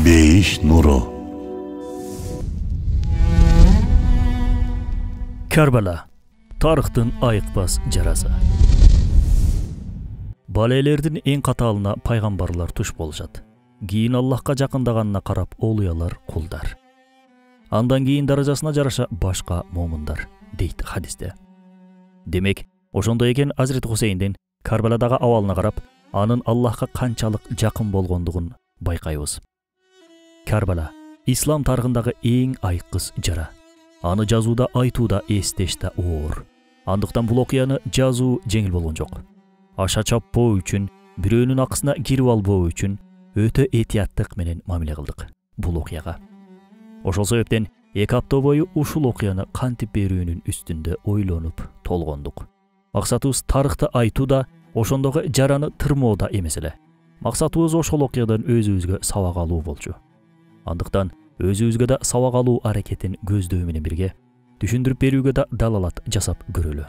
Бейиш нуру. Karbala, tarixtin ayıqbas jarası. Balelerdin en katalına paygambarlar tuş boluşat. Giyin Allahqa жақындаганына qarap oluyalar kuldar. Andan giyin darajasına jaraşa başqa momundar, deydi hadiste. Demek, oşondo eken Hazreti Huseyndin Karbaladaga awalına qarap, anın Allahqa qançalık жақын bolgondugun bayqayбыз. Karbala, İslam tarixindağı en ayıqkız jara. Аны жазууда, айтууда, эстеште оор. Андыктан бул окуяны жазуу жеңил болгон жок. Аша чаппоо үчүн, бирөөнүн акысына кирип албоо үчүн өтө этияттык менен мамиле кылдык бул окуяга. Ошол себептен 2 апта бою ушул окуяны кантип берүүнүн үстүндө ойлонуп толгондук. Максатыбыз тарыхты айтууда, ошондогу жараны тырмоодо эмес эле. Максатыбыз ошол окуядан өзүбүзгө сабак алуу болчу. Андыктан өзүбүзгө да сабак алуу аракетин көздөө менен бирге түшүндүрүп берүүгө да далалат жасап көрөлү.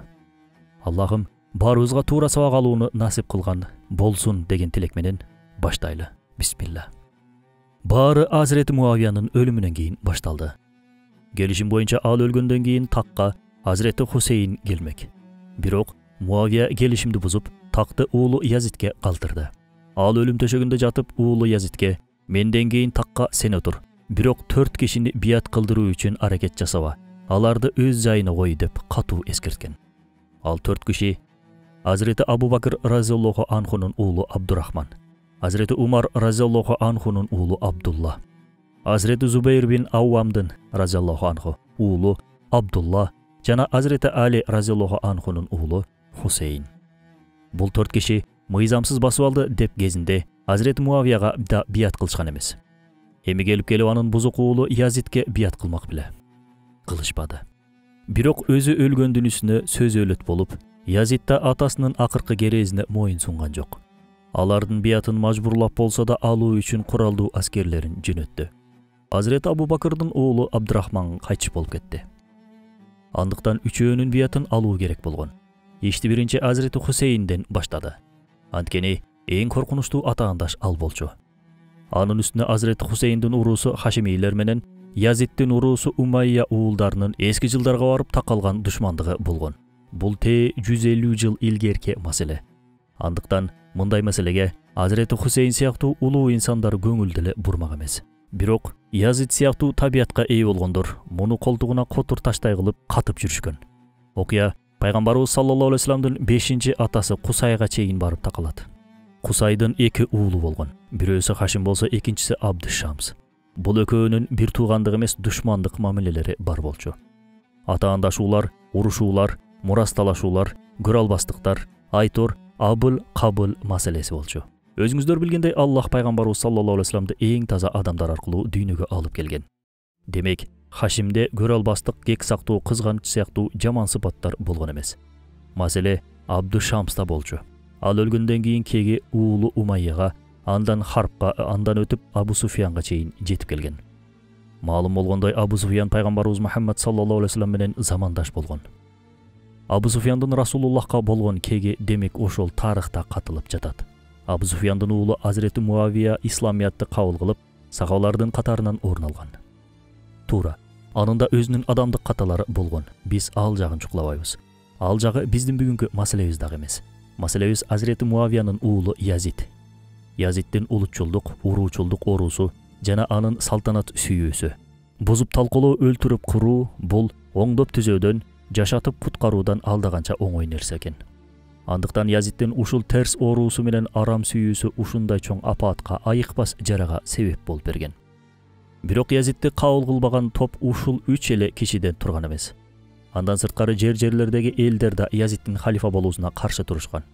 Аллахым баарыбызга туура сабак алууну насип кылган болсун деген тилек менен баштайлы. Бисмилла. Баары Азирети Муавиянын өлүмүнөн кийин башталды. Келишим боюнча ал өлгөндөн кийин такка Hazreti Hussein келмек. Бирок Муавия келишимди бузуп, такты уулу Язидке калтырды. Ал өлүм төшөгүндө жатып уулу Язидке: "Менден кийин такка сен отур. Бирок 4 кишини бият кылдыруу үчүн аракет жасаба. Аларды өз жайына кой" деп катуу эскерткен. Ал 4 киши Hazreti Abu Bakr разияллаху анхунун уулу Абдурахман, Hazreti Umar разияллаху анхунун уулу Абдулла, Hazreti Зубайр бин Ауамдын разияллаху анху уулу Абдулла жана Hazreti Али разияллаху анхунун уулу Хусейн. Бул 4 киши мыйзамсыз басып алды деп кезинде Hazreti Муавияга да бият кылышкан эмес. Эми келип анын бузук уулу Язидке бият кылмак беле. Кылышпады. Бирок өзү өлгөндүн үстүнө сөз өлөт болуп, Язид да атасынын акыркы керезине моюн сунган жок. Алардын биятын мажбурлап болсо да алуу үчүн куралдуу аскерлерин жөнөттү. Hazreti Abu Bakırдын уулу Абдурахман кайтыш болуп кетти. Андыктан үчөөнүн биятын алуу керек болгон. Ишти биринчи Hazreti Huseyndен баштады. Анткени эң коркунучтуу атаандаш ал болчу. Анын үстүнө Hazreti Huseyndин уруусу Хашимийлер менен Язиддин уруусу Умайя уулдарынын эски жылдарга барып такалган душмандыгы болгон. Бул 150 жыл илгерки маселе. Андыктан мындай маселеге Hazreti Hussein сыяктуу улуу инсандар көңүл деле бурмак эмес. Бирок Язид сыяктуу табиятка ээ болгондор муну колтугуна котур таштай кылып катып жүрүшкөн. Окуя пайгамбарыбыз саллаллаху алейхи вассаламдын 5-чи атасы Кусайга чейин барып такалат. Кусайдын 2 уулу болгон. Бирөөсү Хашим болсо, экинчиси Абдышамс. Бул экөөнүн бир туугандык эмес душмандык мамилелери бар болчу. Атаандашуулар, урушуулар, мурасталашуулар, көралбастыктар, айтор, абыл, кабыл маселеси болчу. Өзүңүздөр билгендей, Аллах пайгамбарыбыз саллаллаху алейхи вассаламды эң таза адамдар аркылуу дүйнөгө алып келген. Демек, Хашимде көралбастык, кек сактоо, кызганыч сыяктуу жаман сыпаттар болгон эмес. Маселе Абдышамста болчу. Ал өлгөндөн кийин кеги уулу Умайяга, андан Харпка, андан өтүп Абу Суфиянга чейин жетип келген. Маалым болгондой, Абу Суфиян пайгамбарыбыз Мухаммад саллаллаху алейхи вассалам менен замандаш болгон. Абу Суфияндын Расулуллахка болгон кеги демек ошол тарыхта катылып жатат. Абу Суфияндын уулу Hazreti Муавия исламиятты кабыл кылып, сахабалардын катарынан орун алган. Туура, анында өзүнүн адамдык каталары болгон. Биз ал жагын чукулабайбыз. Ал жагы биздин бүгүнкү маселебиз дагы эмес. Маселебиз Hazreti Муавиянын уулу Язид. Язиддин улутчулдук, уруучулдук оруусу жана анын салтанат сүйүүсү. Бузуп талкалоо, өлтүрүп куруу бул оңдоп түзөөдөн, жашатып куткаруудан алдаганча оңой нерсе экен. Андыктан Язиддин ушул терс оруусу менен арам сүйүүсү ушундай чоң апаатка, айыкпас жарага себеп болуп берген. Бирок Язидди кабыл кылбаган топ ушул 3 эле кишиден турган эмес. Андан сырткары жерлердеги элдер да Язиддин халифа болуусуна каршы турушкан.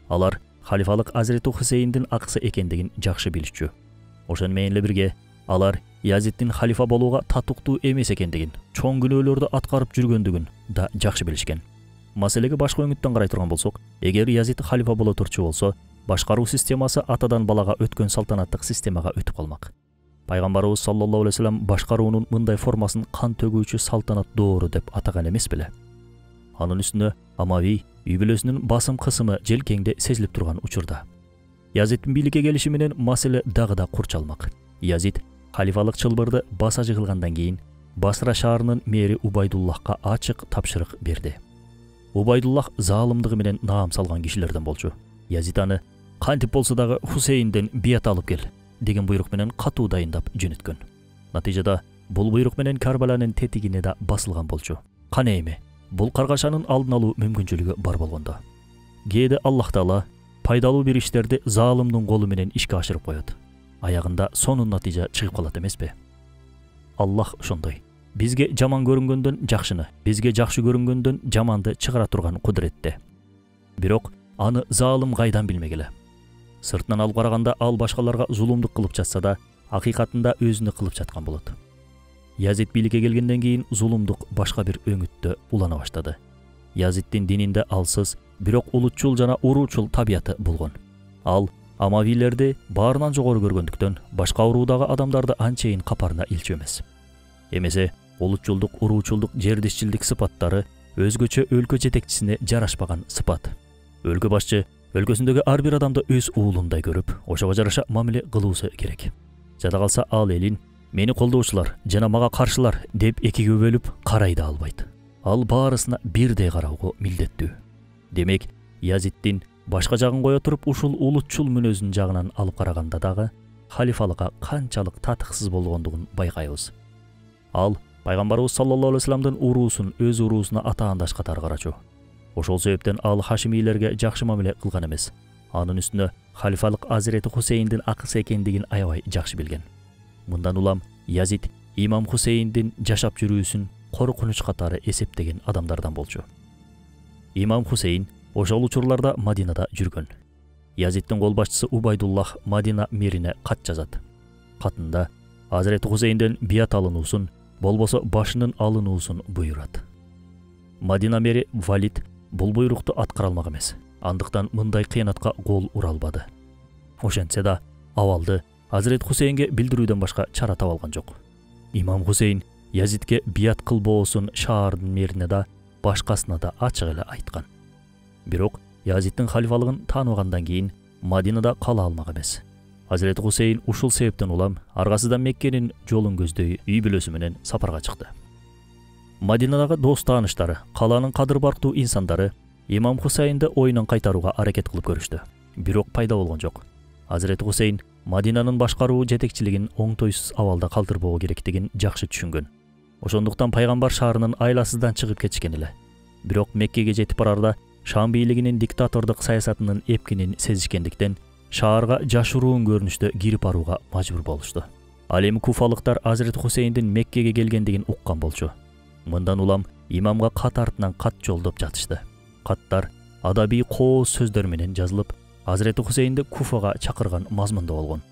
Алар халифалык Hazreti Huseyndин акысы экендигин жакшы билчү. Ошон менен эле бирге алар Язиддин халифа болууга татыктуу эмес экендигин, чоң күнөөлөрдү аткарып жүргөндүгүн да жакшы билишкен. Маселеге башка өңүттөн карай турган болсок, эгер Язид халифа боло турчу болсо, башкаруу системасы атадан балага өткөн салтанаттык системага өтүп калмак. Пайгамбарыбыз саллаллаху алейхи вассалам башкаруунун мындай формасын кан төгүүчү салтанат доору деп атаган эмес беле. Анын үстүнө Амави үй бүлөсүнүн басым кысымы желкеңде сезилип турган учурда Язиддин бийликке келиши менен маселе дагы да курчалмак. Язид халифалык чылбырды баса жыгылгандан кийин Басра шаарынын мэри Убайдуллахка ачык тапшырык берди. Убайдуллах заалымдыгы менен наам салган кишилерден болчу. Язид аны кантип болсо дагы Хусейнден бият алып кел деген буйрук менен катуу дайындап жөнөткөн. Натыйжада бул буйрук менен Карбаланын тетигине да басылган болчу. Кана эми бул каргашанын алдын алуу мүмкүнчүлүгү бар болгондо. Кээде Аллах Таала пайдалуу бир иштерди заалымдын колу менен ишке ашырып коет. Аягында сонун натыйжа чыгып калат эмеспи? Аллах ошондой. Бизге жаман көрүнгөндөн жакшыны, бизге жакшы көрүнгөндөн жаманды чыгара турган кудуретте. Бирок аны заалым кайдан билмек эле? Сыртынан алып караганда ал башкаларга зулумдук кылып жатса да, акыйкатында өзүнө кылып жаткан болот. Язид бийликке келгенден кийин зулумдук башка бир өңүттө улана баштады. Язиддин дининде алсыз, бирок улутчул жана уруучул табияты болгон. Ал Амавилерди баарынан жогору көргөндүктөн башка уруудагы адамдарды анчейин капарына илчү эмес. Эмесе улутчулдук, уруучулдук, жердишчилдик сыпаттары өзгөчө өлкө жетекчисине жарашпаган сыпат. Өлкө башчы өлкөсүндөгү ар бир адамды өз уулундай көрүп, ошого жараша мамиле кылуусу керек. Жада калса ал элин мени колдоочулар жана мага каршылар деп экиге бөлүп карай да албайт. Ал баарысына бирдей кароого милдеттүү. Демек, Язиддин башка жагын кое туруп ушул улутчул мүнөзүн жагынан алып караганда дагы халифалыкка канчалык татыксыз болгондугун байкайбыз. Ал пайгамбарыбыз саллаллаху алейхи вассаламдын уруусун өз уруусуна атаандаш катары карачу. Ошол себептен ал Хашимилерге жакшы мамиле кылган эмес. Анын үстүнө халифалык Азирети Хусейндин акысы экендигин аябай жакшы билген. Мындан улам Язид имам Хусейндин жашап жүрүүсүн коркунуч катары эсептеген адамдардан болчу. Имам Хусейн ошол учурларда Мадинада жүргөн. Язиддин кол башчысы Убайдуллах Мадина мэрине кат жазат. Катында Азирети Хусейнден бият алынуусун, болбосо башынын алынуусун буйрат. Мадина мэри Валид бул буйрукту аткара алмак эмес. Андыктан мындай кыянатка кол ура албады. Ошентсе да абалды Азирет Хусейнге билдирүүдөн башка чара таба алган жок. Имам Хусейн Язидке бият кылбоосун шаардын мэрине да, башкасына да ачык эле айткан. Бирок Язиддин халифалыгын тааныбагандан кийин Мадинада кала алмак эмес. Азирет Хусейн ушул себептен улам аргасыдан Меккенин жолун көздөй үй бүлөсү менен сапарга чыкты. Мадинадагы дос тааныштары, каланын кадыр барктуу инсандары Имам Хусейнди оюнан кайтарууга аракет кылып көрүштү. Бирок пайда болгон жок. Азирет Хусейн Мадинанын башкаруу жетекчилигин оңтойсуз абалда калтырбоо керектигин жакшы түшүнгөн. Ошондуктан пайгамбар шаарынын айласыздан чыгып кетишкен эле. Бирок Меккеге жетип барарда Шам бийлигинин диктатордук саясатынын эпкинин сезишкендиктен шаарга жашыруун көрүнүштө кирип барууга мажбур болушту. Ал эми куфалыктар Азирет Хусейндин Меккеге келгендигин уккан болчу. Мындан улам имамга кат артынан кат жолдоп жатышты. Каттар адабий кооз сөздөр менен жазылып, Азирет Хусейнди Куфага чакырган мазмунда болгон.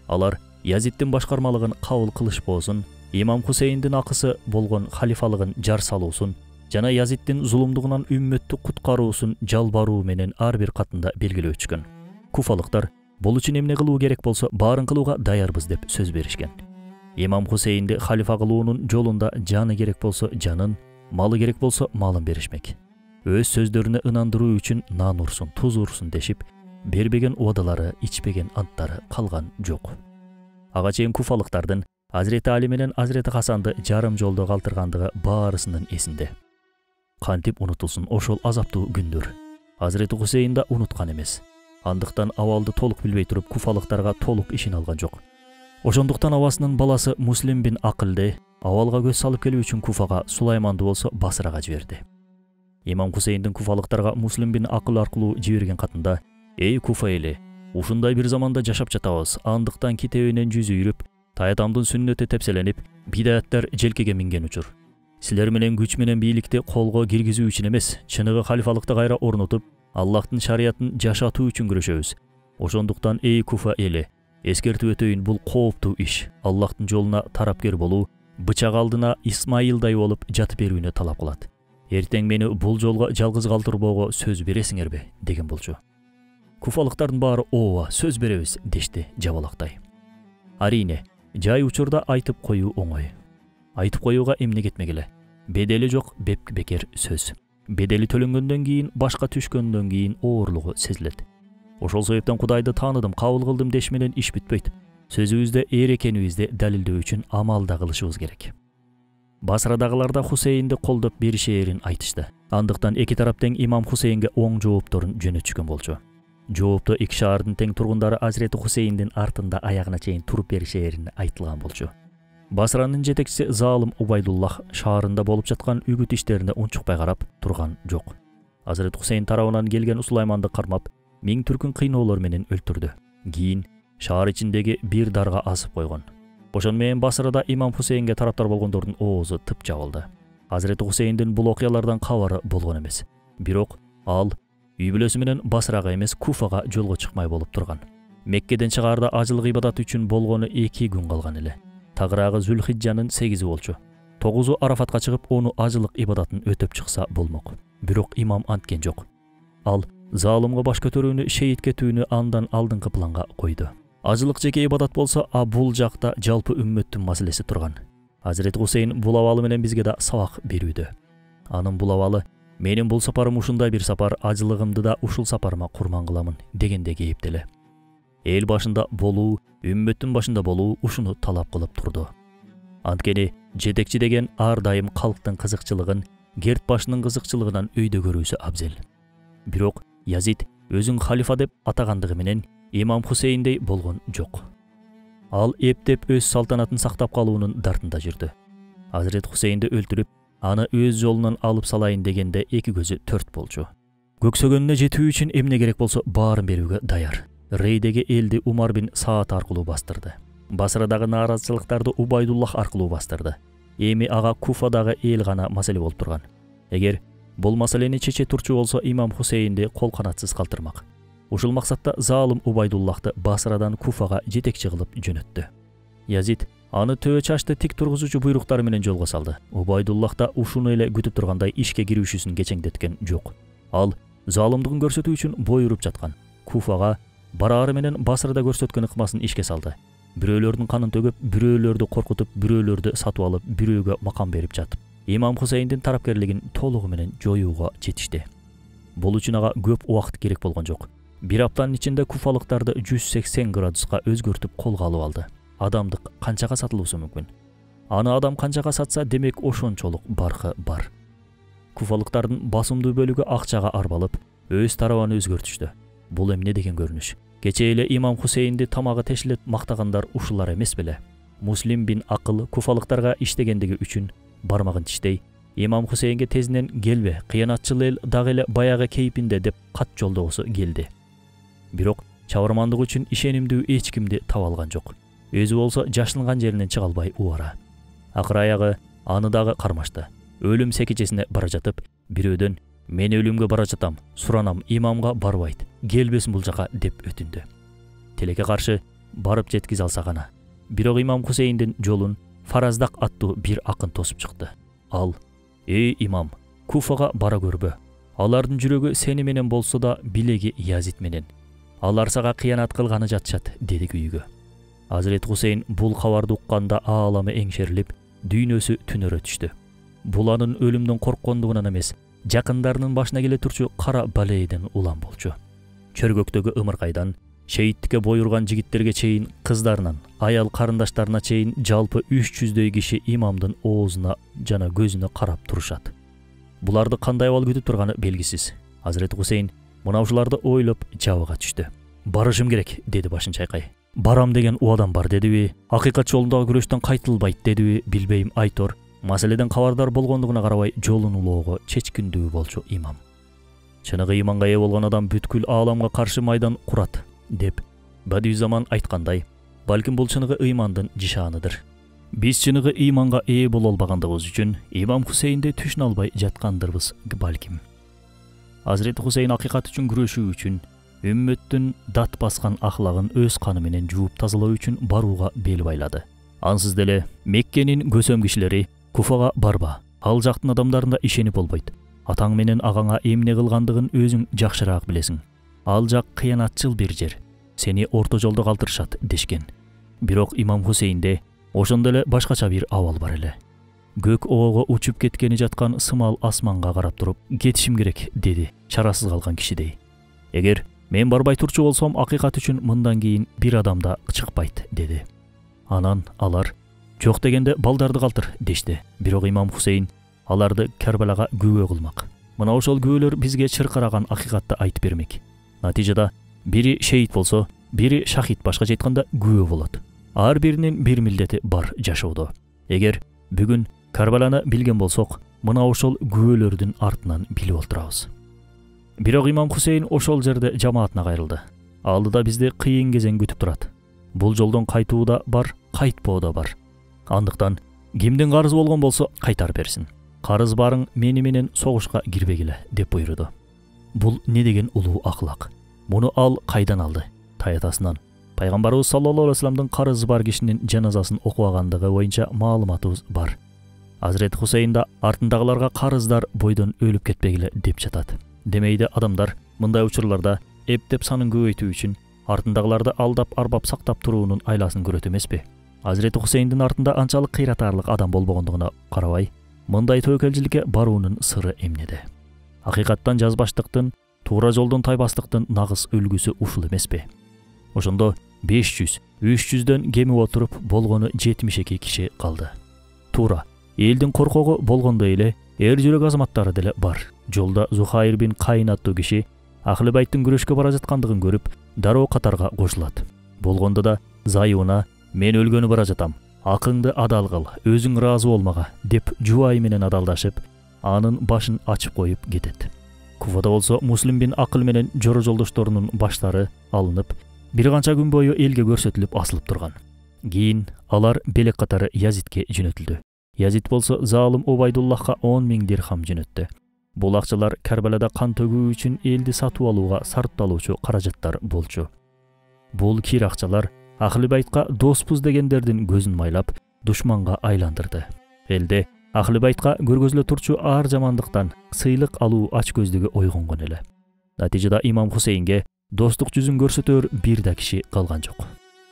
Алар Язиддин башкармалыгын кабыл кылышпоосун, Имам Хусейндин акысы болгон халифалыгын жар салуусун жана Язиддин зулумдугунан үммөттү куткаруусун жалбаруу менен ар бир катында белгилөө өчкөн. Куфалыктар бул үчүн эмне кылуу керек болсо баарын кылууга даярбыз деп сөз беришкен. Имам Хусейнди халифа кылуунун жолунда жаны керек болсо жанын, малы керек болсо малын беришмек. Өз сөздөрүнө ынандыруу үчүн нан урсун, туз урсун дешип, бербеген убадалары, ичпеген анттары калган жок. Ага чейин куфалыктардын Азирети Али менен Азирети Хасанды жарым жолдо калтыргандыгы баарысынын эсинде. Кантип унутулсун ошол азаптуу күндөр. Азирети Хусейн да унуткан эмес. Андыктан абалды толук билбей туруп куфалыктарга толук ишин алган жок. Ошондуктан абасынын баласы Муслим бин Акылды абалга көз салып келүү үчүн Куфага, Сулайманды болсо Басрага жиберди. Имам Хусейндин куфалыктарга Муслим бин Акыл аркылуу жиберген катында: "Эй Куфа эли, ушундай бир заманда жашап жатабыз. Андыктан китебинен жүзү үйрүп, таятамдын сүннөтү тепселенип, бидаяттар желкеге минген учур. Силер менен күч менен бийликти колго киргизүү үчүн эмес, чыныгы халифалыкты кайра орнотуп, Аллахтын шариятын жашатуу үчүн күрөшөбүз. Ошондуктан эй Куфа эли, эскертип өтөйүн, бул кооптуу иш. Аллахтын жолуна тарапкер болуу, бычак алдына Исмаилдай болуп жатып берүүнү талап кылат. Эртең мени бул жолго жалгыз калтырбоого сөз бересиңерби?" деген болчу. Куфалыктардын баары "Ооба, сөз беребиз" дешти жабалактай. Арине, жай учурда айтып коюу оңой. Айтып коюуга эмне кетмек эле? Бедели жок, бекер сөз. Бедели төлөнгөндөн кийин, башка түшкөндөн кийин оорлугу сезилет. Ошол себептен Кудайды тааныдым, кабыл кылдым деш менен иш бүтпөйт. сөзүбүздө эр экенибизди далилдөө үчүн амал да кылышыбыз керек. Басрадагылар да Хусейнди колдоп беришээрин айтышты. Андыктан эки тарап тең имам Хусейнге оң жоопторун жөнөтүшкөн болчу. Жоопто эки шаардын тең тургундары Азирети Хусейндин артында аягына чейин туруп беришээрин айтылган болчу. Басранын жетекчиси Залым Убайдуллах шаарында болуп жаткан үгүт иштерине унчукпай карап турган жок. Азирет Хусейн тарабынан келген Сулайманды кармап, 1000 түркүн кыйноолор менен өлтүрдү. Кийин шаар ичиндеги бир дарга асып койгон. Ошон менен Басрада имам Хусейнге тараптар болгондордун оозу тып жабылды. Азирет Хусейндин бул окуялардан кабары болгон эмес. Бирок ал үй бүлөсү менен Басрага эмес Куфага жолго чыкмай болуп турган. Меккеден чыгаарда ажылык ибадат үчүн болгону 2 күн калган эле. Тагыраагы Зүлхиджанын 8-и болчу. 9-у Арафатка чыгып, ону ажылык ибадатын өтөп чыкса болмок. Бирок имам анткен жок. Ал залымга баш көтөрүүнү, шейит кетүүнү андан алдыңкы планга койду. Ажылык жеке ибадат болсо, бул жакта жалпы үммөттүн маселеси турган. Азирет Хусейн бул абалы менен бизге да сабак берүүдө. Анын бул абалы: менин бул сапарым ушундай бир сапар, ажылыгымды да ушул сапарыма курман кыламын дегенде кээптеле. Эл башында болуу, үммөттүн башында болуу ушуну талап кылып турду. Анткени жетекчи деген ар дайым калктын кызыкчылыгын, герт башынын кызыкчылыгынан өйдө көрүүсү абзел. Бирок Язид өзүн халифа деп атагандыгы менен имам Хусейндей болгон жок. Ал эптеп өз салтанатын сактап калуунун дартында жүрдү. Азирет Хусейнди өлтүрүп, аны өз жолунан алып салайын дегенде эки көзү төрт болчу. Көксөгөнүнө жетүү үчүн эмне керек болсо баарын берүүгө даяр. Рейдеги элди Умар бин Саад аркылуу бастырды. Басрадагы нааразычылыктарды Убайдуллах аркылуу бастырды. Эми ага Куфадагы эл гана маселе болуп турган. Эгер бул маселени чече турчу болсо, имам Хусейнди кол канатсыз калтырмак. Ушул максатта Залым Убайдуллахты Басрадан Куфага жетекчи кылып жөнөттү. Язид аны төбө чачты тик тургузуучу буйруктары менен жолго салды. Убайдуллах да ушуну эле күтүп тургандай ишке кирүүшүсүн кечеңдеткен жок. Ал залымдыгын көрсөтүү үчүн бой уруп жаткан. Куфага бараары менен Басрада көрсөткөн ыкмасын ишке салды. Бирөөлөрдүн канын төгүп, бирөөлөрдү коркутуп, бирөөлөрдү сатып алып, бирөөгө макам берип жатып, имам Хусейндин тарапкерлигин толугу менен жоюуга жетишти. Бул үчүн ага көп убакыт керек болгон жок. Бир аптанын ичинде куфалыктарды 180 градуска өзгөртүп колго алып алды. Адамдык канчага сатылуусу мүмкүн? Аны адам канчага сатса, демек ошончолук баркы бар. Куфалыктардын басымдуу бөлүгү акчага арбалып, өз тарабын өзгөртүштү. Бул эмне деген көрүнүш? Кече эле имам Хусейнди тамагы тешилет мактагандар ушулар эмес беле? Муслим бин Акыл куфалыктарга иштегендиги үчүн бармагын тиштей, имам Хусейнге тезинен келбе, кыянатчыл эл дагы эле баягы кейпинде деп кат жолдогусу келди. Бирок чабармандык үчүн ишенимдүү эч кимди таба алган жок. Өзү болсо жашынган жеринен чыга албай убара. Акыр аягы аны дагы кармашты. Өлүм секичесине бара жатып, бирөөдөн: мен өлүмгө бара жатам, суранам, имамга барбайт, келбесин бул жака деп өтүндү. Тилекке каршы барып жеткизе алса гана. Бирок имам Хусейндин жолун Фараздак аттуу бир акын тосуп чыкты. Ал: эй имам, Куфага бара көрбө. Алардын жүрөгү сени менен болсо да, билеги Язид менен. Алар сага кыянат кылганы жатышат, деди күйүгө. Азирет Хусейн бул кабарды укканда ааламы эңшерилип, дүйнөсү түнөрө түштү. Бул анын өлүмдөн корккондугунан эмес, жакындарынын башына келе турчу кара балейден улам болчу. Чөргөктөгү ымыркайдан шейиттикке бой урган жигиттерге чейин, кыздарынан аял карындаштарына чейин жалпы 300дөй киши имамдын оозуна жана көзүнө карап турушат. Буларды кандай абал күтүп турганы белгисиз. Азирет Хусейн мына ушуларды ойлоп жабыга түштү. Барышым керек, деди башын чайкай. Барам деген убадам бар, дедиби? Акыйкат жолундагы күрөштөн кайтылбайт, дедиби? Билбейм, айтор. Маселеден кабардар болгондугуна карабай жолун улоого чечкиндүү болчу имам. Чыныгы иманга ээ болгон адам бүткүл ааламга каршы майдан курат, деп Бадиүззаман айткандай, балким бул чыныгы ыймандын жишаныдыр. Биз чыныгы ыйманга ээ боло албагандыгыбыз үчүн имам Хусейнди түшүнө албай жаткандырбыз балким. Азирет Хусейн акыйкат үчүн күрөшүү үчүн, үммөттүн дат баскан ахлагын өз каны менен жууп тазалоо үчүн барууга бел байлады. Ансыз деле Меккенин көсөм кишилери: Куфага барба, ал жактын адамдарында ишенип болбойт. Атаң менен агаңа эмне кылгандыгын өзүң жакшыраак билесиң. Ал жак кыянатчыл бир жер. Сени орто жолдо калтырышат, дешкен. Бирок имам Хусейнде ошондо эле башкача бир абал бар эле. Көк оого учуп кеткени жаткан сымал асманга карап туруп, кетишим керек, деди, чарасыз калган кишидей. Эгер Мен барбай турчу болсом, акыйкат үчүн мындан кийин бир адам да чыкпайт, деди. Анан алар жок дегенде балдарды калтыр дешти. Бирок имам Хусейн аларды Кербалага күбө кылмак. Мына ошол күбөлөр бизге чыркыраган акыйкатты айтып бермек. Натыйжада бири шейит болсо, бири шахид, башкача айтканда күбө болот. Ар биринин бир милдети бар жашоодо. Эгер бүгүн Карбаланы билген болсок, мына ошол күбөлөрдүн артынан билип отурабыз. Бирок имам Хусейн ошол жерде жамаатына кайрылды. Алдыда бизди кыйын кезең күтүп турат. Бул жолдон кайтуу да бар, кайтпоо да бар. Андыктан кимдин карызы болгон болсо кайтарып берсин. Карыз барың мени менен согушка кирбегиле, деп буйруду. Бул не деген улуу акылак? Муну ал кайдан алды? Таятасынан. Пайгамбарыбыз саллаллаху алейхи вассаламдын карызы бар кишинин жаназасын окубагандыгы боюнча маалыматыбыз бар. Азрет Хусейн да артындагыларга карыздар бойдон өлүп кетпегиле деп жатат. Демейде адамдар мындай учурларда эптеп санын көбөйтүү үчүн артындагыларды алдап арбап сактап туруунун айласын көрөт эмеспи? Азрет Хусейндин артында анчалык кыйратарлык адам болбогондугуна карабай, мындай төөкөлчүлүккө баруунун сыры эмнеде? Акыйкаттан жазбаштыктын, туура жолдон тайбастыктын нагыз үлгүсү ушул эмеспи? Ошондо 500-300дөн кеми отуруп болгону 72 киши калды. Туура, элдин коркогу болгондой эле эр жүрөк азаматтары деле бар. Жолда Зухайр бин Кайын аттуу киши Ахлы байттын күрөшкө бара жаткандыгын көрүп, дароо катарга кошулат. Болгондо да зайыбына "Мен өлгөнү бара жатам. Акыңды адал кыл, өзүң ыраазы болмага" деп жубайы менен адалдашып, анын башын ачып коюп кетет. Куфада болсо Муслим бин Акыл менен жора жолдошторунун баштары алынып, бир канча күн бою элге көрсөтүлүп асылып турган. Кийин алар белек катары Язидке жөнөтүлдү. Язид болсо залым Убайдуллахка 10 000 дирхам жөнөттү. Бул акчалар Карбалада кан төгүү үчүн элди сатып алууга сарпталуучу каражаттар болчу. Бул кир акчалар Ахлы байтка доспуз дегендердин көзүн майлап, душманга айландырды. Элде Ахлы байтка көргөзүлө турчу ар жамандыктан сыйлык алуу ач көздүгү ойгонгон эле. Натыйжада имам Хусейнге достук жүзүн көрсөтөр бир да киши калган жок.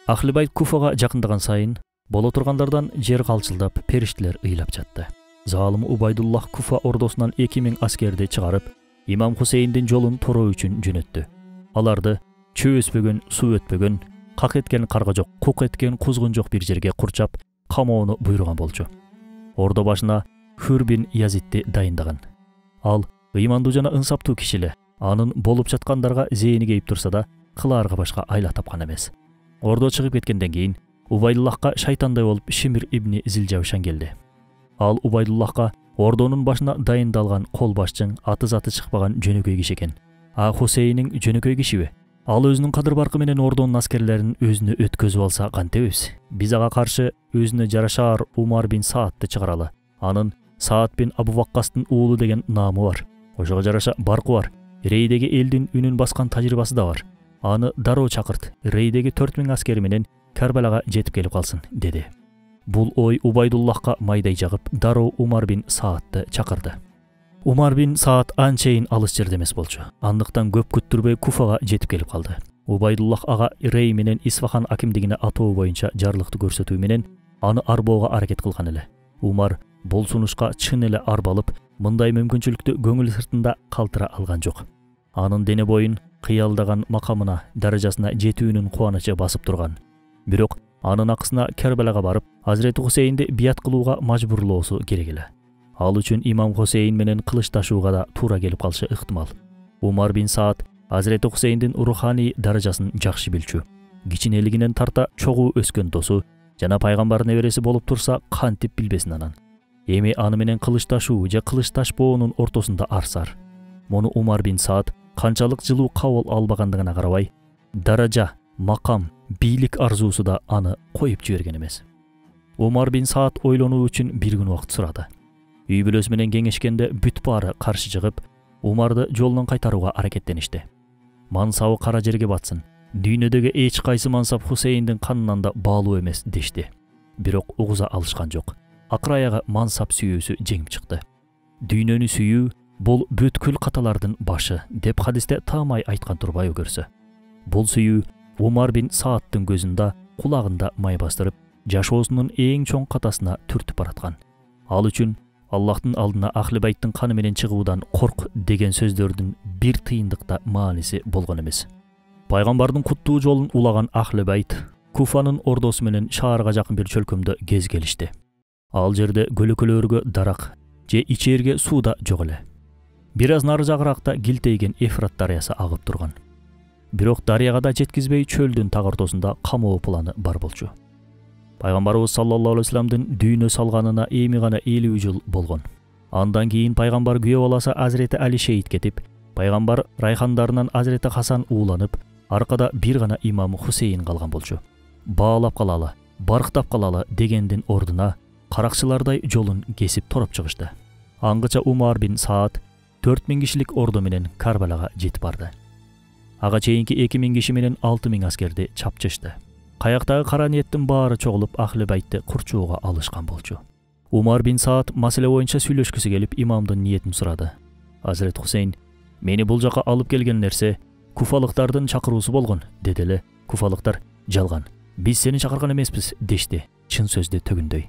Ахлы байт Куфага жакындаган сайын боло тургандардан жер калчылдап, периштелер ыйлап жатты. Залым Убайдуллах Куфа ордосунан 2000 аскерди чыгарып, имам Хусейндин жолун тороо үчүн жөнөттү. Аларды чөө өспөгөн, суу өтпөгөн, как эткен карга жок, кук эткен кузгун жок бир жерге курчап, камоону буйруган болчу. Ордо башына Хүр бин Язидди дайындаган. Ал ыймандуу жана ынсаптуу кишиле, анын болуп жаткандарга зээни кейип турса да, кылаарга башка айла тапкан эмес. Ордо чыгып кеткенден кийин Убайдуллахка шайтандай болуп Шимир ибни Зилжавшан келди. Ал Убайдуллахка ордонун башына дайындалган кол башчың, аты заты чыкпаган жөнөкөй киши экен. А Хусейнин жөнөкөй кишиби? Ал өзүнүн кадыр баркы менен ордонун аскерлерин өзүнө өткөзүп алса кантебиз? Биз ага каршы өзүнө жарашаар Умар бин Саатты чыгаралы. Анын Саат бин Абу Ваккастын уулу деген наамы бар. Ошого жараша баркы бар. Рейдеги элдин үнүн баскан тажрыйбасы да бар. Аны дароо чакырт. Рейдеги 4000 аскери менен Карбалага жетип келип калсын, деди. Бул ой Убайдуллахка майдай жагып, дароо Умар бин Саатты чакырды. Умар бин Саат анчейин алыс жерде эмес болчу. Андыктан көп күттүрбөй Куфага жетип келип калды. Убайдуллах ага Рей менен Исфахан акимдигине атоо боюнча жарлыкты көрсөтүү менен аны арбоого аракет кылган эле. Умар бул сунушка чын эле арбалып, мындай мүмкүнчүлүктү көңүл сыртында калтыра алган жок. Анын дене боюн кыялдаган макамына, даражасына жетүүнүн кубанычы басып турган. Бирок анын акысына Кербалага барып, Азрет Хусейнди бият кылууга мажбурлоосу керек эле. Ал үчүн имам Хусейн менен кылыч ташууга да туура келип калышы ыктымал. Умар бин Саат Азрет Хусейндин руханий даражасын жакшы билчү. Кичинелигинен тарта чогуу өскөн досу жана пайгамбар небереси болуп турса, кантип билбесин анан. Эми аны менен кылыч ташуу же кылыч ташпоонун ортосунда арсар. Муну Умар бин Саат канчалык жылуу кабыл албагандыгына карабай, даража, макам, бийлик арзуусу да аны коюп жиберген эмес. Умар бин Саат ойлонуу үчүн бир күн убакыт сурады. Үй бүлөсү менен кеңешкенде бүт баары каршы чыгып, Умарды жолунан кайтарууга аракеттеништи. Мансабы кара жерге батсын. Дүйнөдөгү эч кайсы мансап Хусейндин канынан да баалуу эмес дешти. Бирок угуза алышкан жок. Акыраяга мансап сүйүүсү жеңип чыкты. Дүйнөнү сүйүү бул бүткүл каталардын башы деп хадисте таамай айткан турбайбы көрсө. Бул сүйүү Умар бин Сааттын көзүндө, кулагында май бастырып, жашоосунун эң чоң катасына түртүп бараткан. Ал үчүн Аллахтын алдына Ахлы байттын каны менен чыгуудан корк деген сөздөрдүн бир тыйындыкта мааниси болгон эмес. Пайгамбардын куттуу жолун улаган Ахли Байт Куфанын ордосу менен шаарга жакын бир чөлкөмдө кез келишти. Ал жерде көлөкөлөргө дарак же ичээрге суу да жок эле. Бир аз нары жагыракта килтейген Эфрат дарыясы агып турган. Бирок дарыяга да жеткизбей чөлдүн так ортосунда камоо планы бар болчу. Пайгамбарыбыз саллаллаху алейхи вассаламдын дүйнө салганына эми гана 50 жыл болгон. Андан кийин пайгамбар күйөө баласы Азирети Али шейит кетип, пайгамбар райхандарынан Азирети Хасан ууланып, аркада бир гана имам Хусейн калган болчу. Баалап калалы, барктап калалы дегендин ордуна каракчылардай жолун кесип тороп чыгышты. Аңгыча Умар бин Саад 4000 кишилик ордо менен Карбалага жетип барды. Ага чейинки 2000 киши менен 6000 аскерди чапчышты. Каяктагы кара ниеттин баары чогулуп Ахли Байтты курчууга алышкан болчу. Умар бин Саад маселе боюнча сүйлөшкүсү келип имамдын ниетин сурады. Азирет Хусейн: "Мени бул жака алып келген нерсе куфалыктардын чакыруусу болгон" деди эле. Куфалыктар: "Жалган. Биз сени чакырган эмеспиз" дешти. Чын сөздү төгүндөй.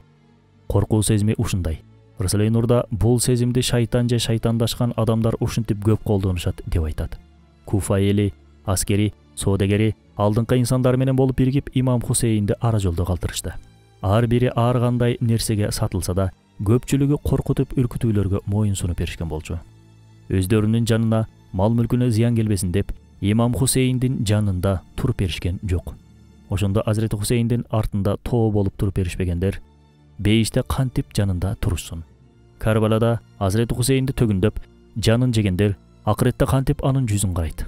Коркуу сезими ушундай. Расулай Нурда бул сезимди шайтан же шайтандашкан адамдар ушинтип көп колдонушат деп айтат. Куфа эли, аскери, соодагери алдыңкы инсандар менен болуп биригип имам Хусейнди ара жолдо калтырышты. Ар бири ар кандай нерсеге сатылса да, көпчүлүгү коркутуп үркүтүүлөргө моюн сунуп беришкен болчу. Өздөрүнүн жанына, мал мүлкүнө зыян келбесин деп, имам Хусейндин жанында туруп беришкен жок. Ошондо Азирети Хусейндин артында тоо болуп туруп беришпегендер бейиште кантип жанында турушсун. Карбалада Азирети Хусейнди төгүндөп, жанын жегендер акыретте кантип анын жүзүн карайт.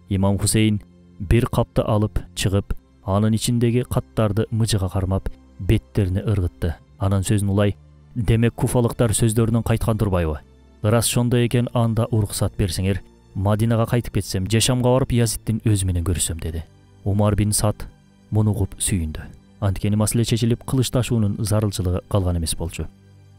Имам Хусейн бир капты алып чыгып, анын ичиндеги каттарды мыжыга кармап, беттерине ыргытты. Анан сөзүн улай: "Демек куфалыктар сөздөрүнөн кайткан турбайбы? Ырас ошондой экен, анда уруксат берсеңер, Мадинага кайтып кетсем, же Шамга барып Язидтин өзү менен көрүшсөм" деди. Умар бин Саад муну угуп сүйүндү. Анткени маселе чечилип, кылыч ташуунун зарылчылыгы калган эмес болчу.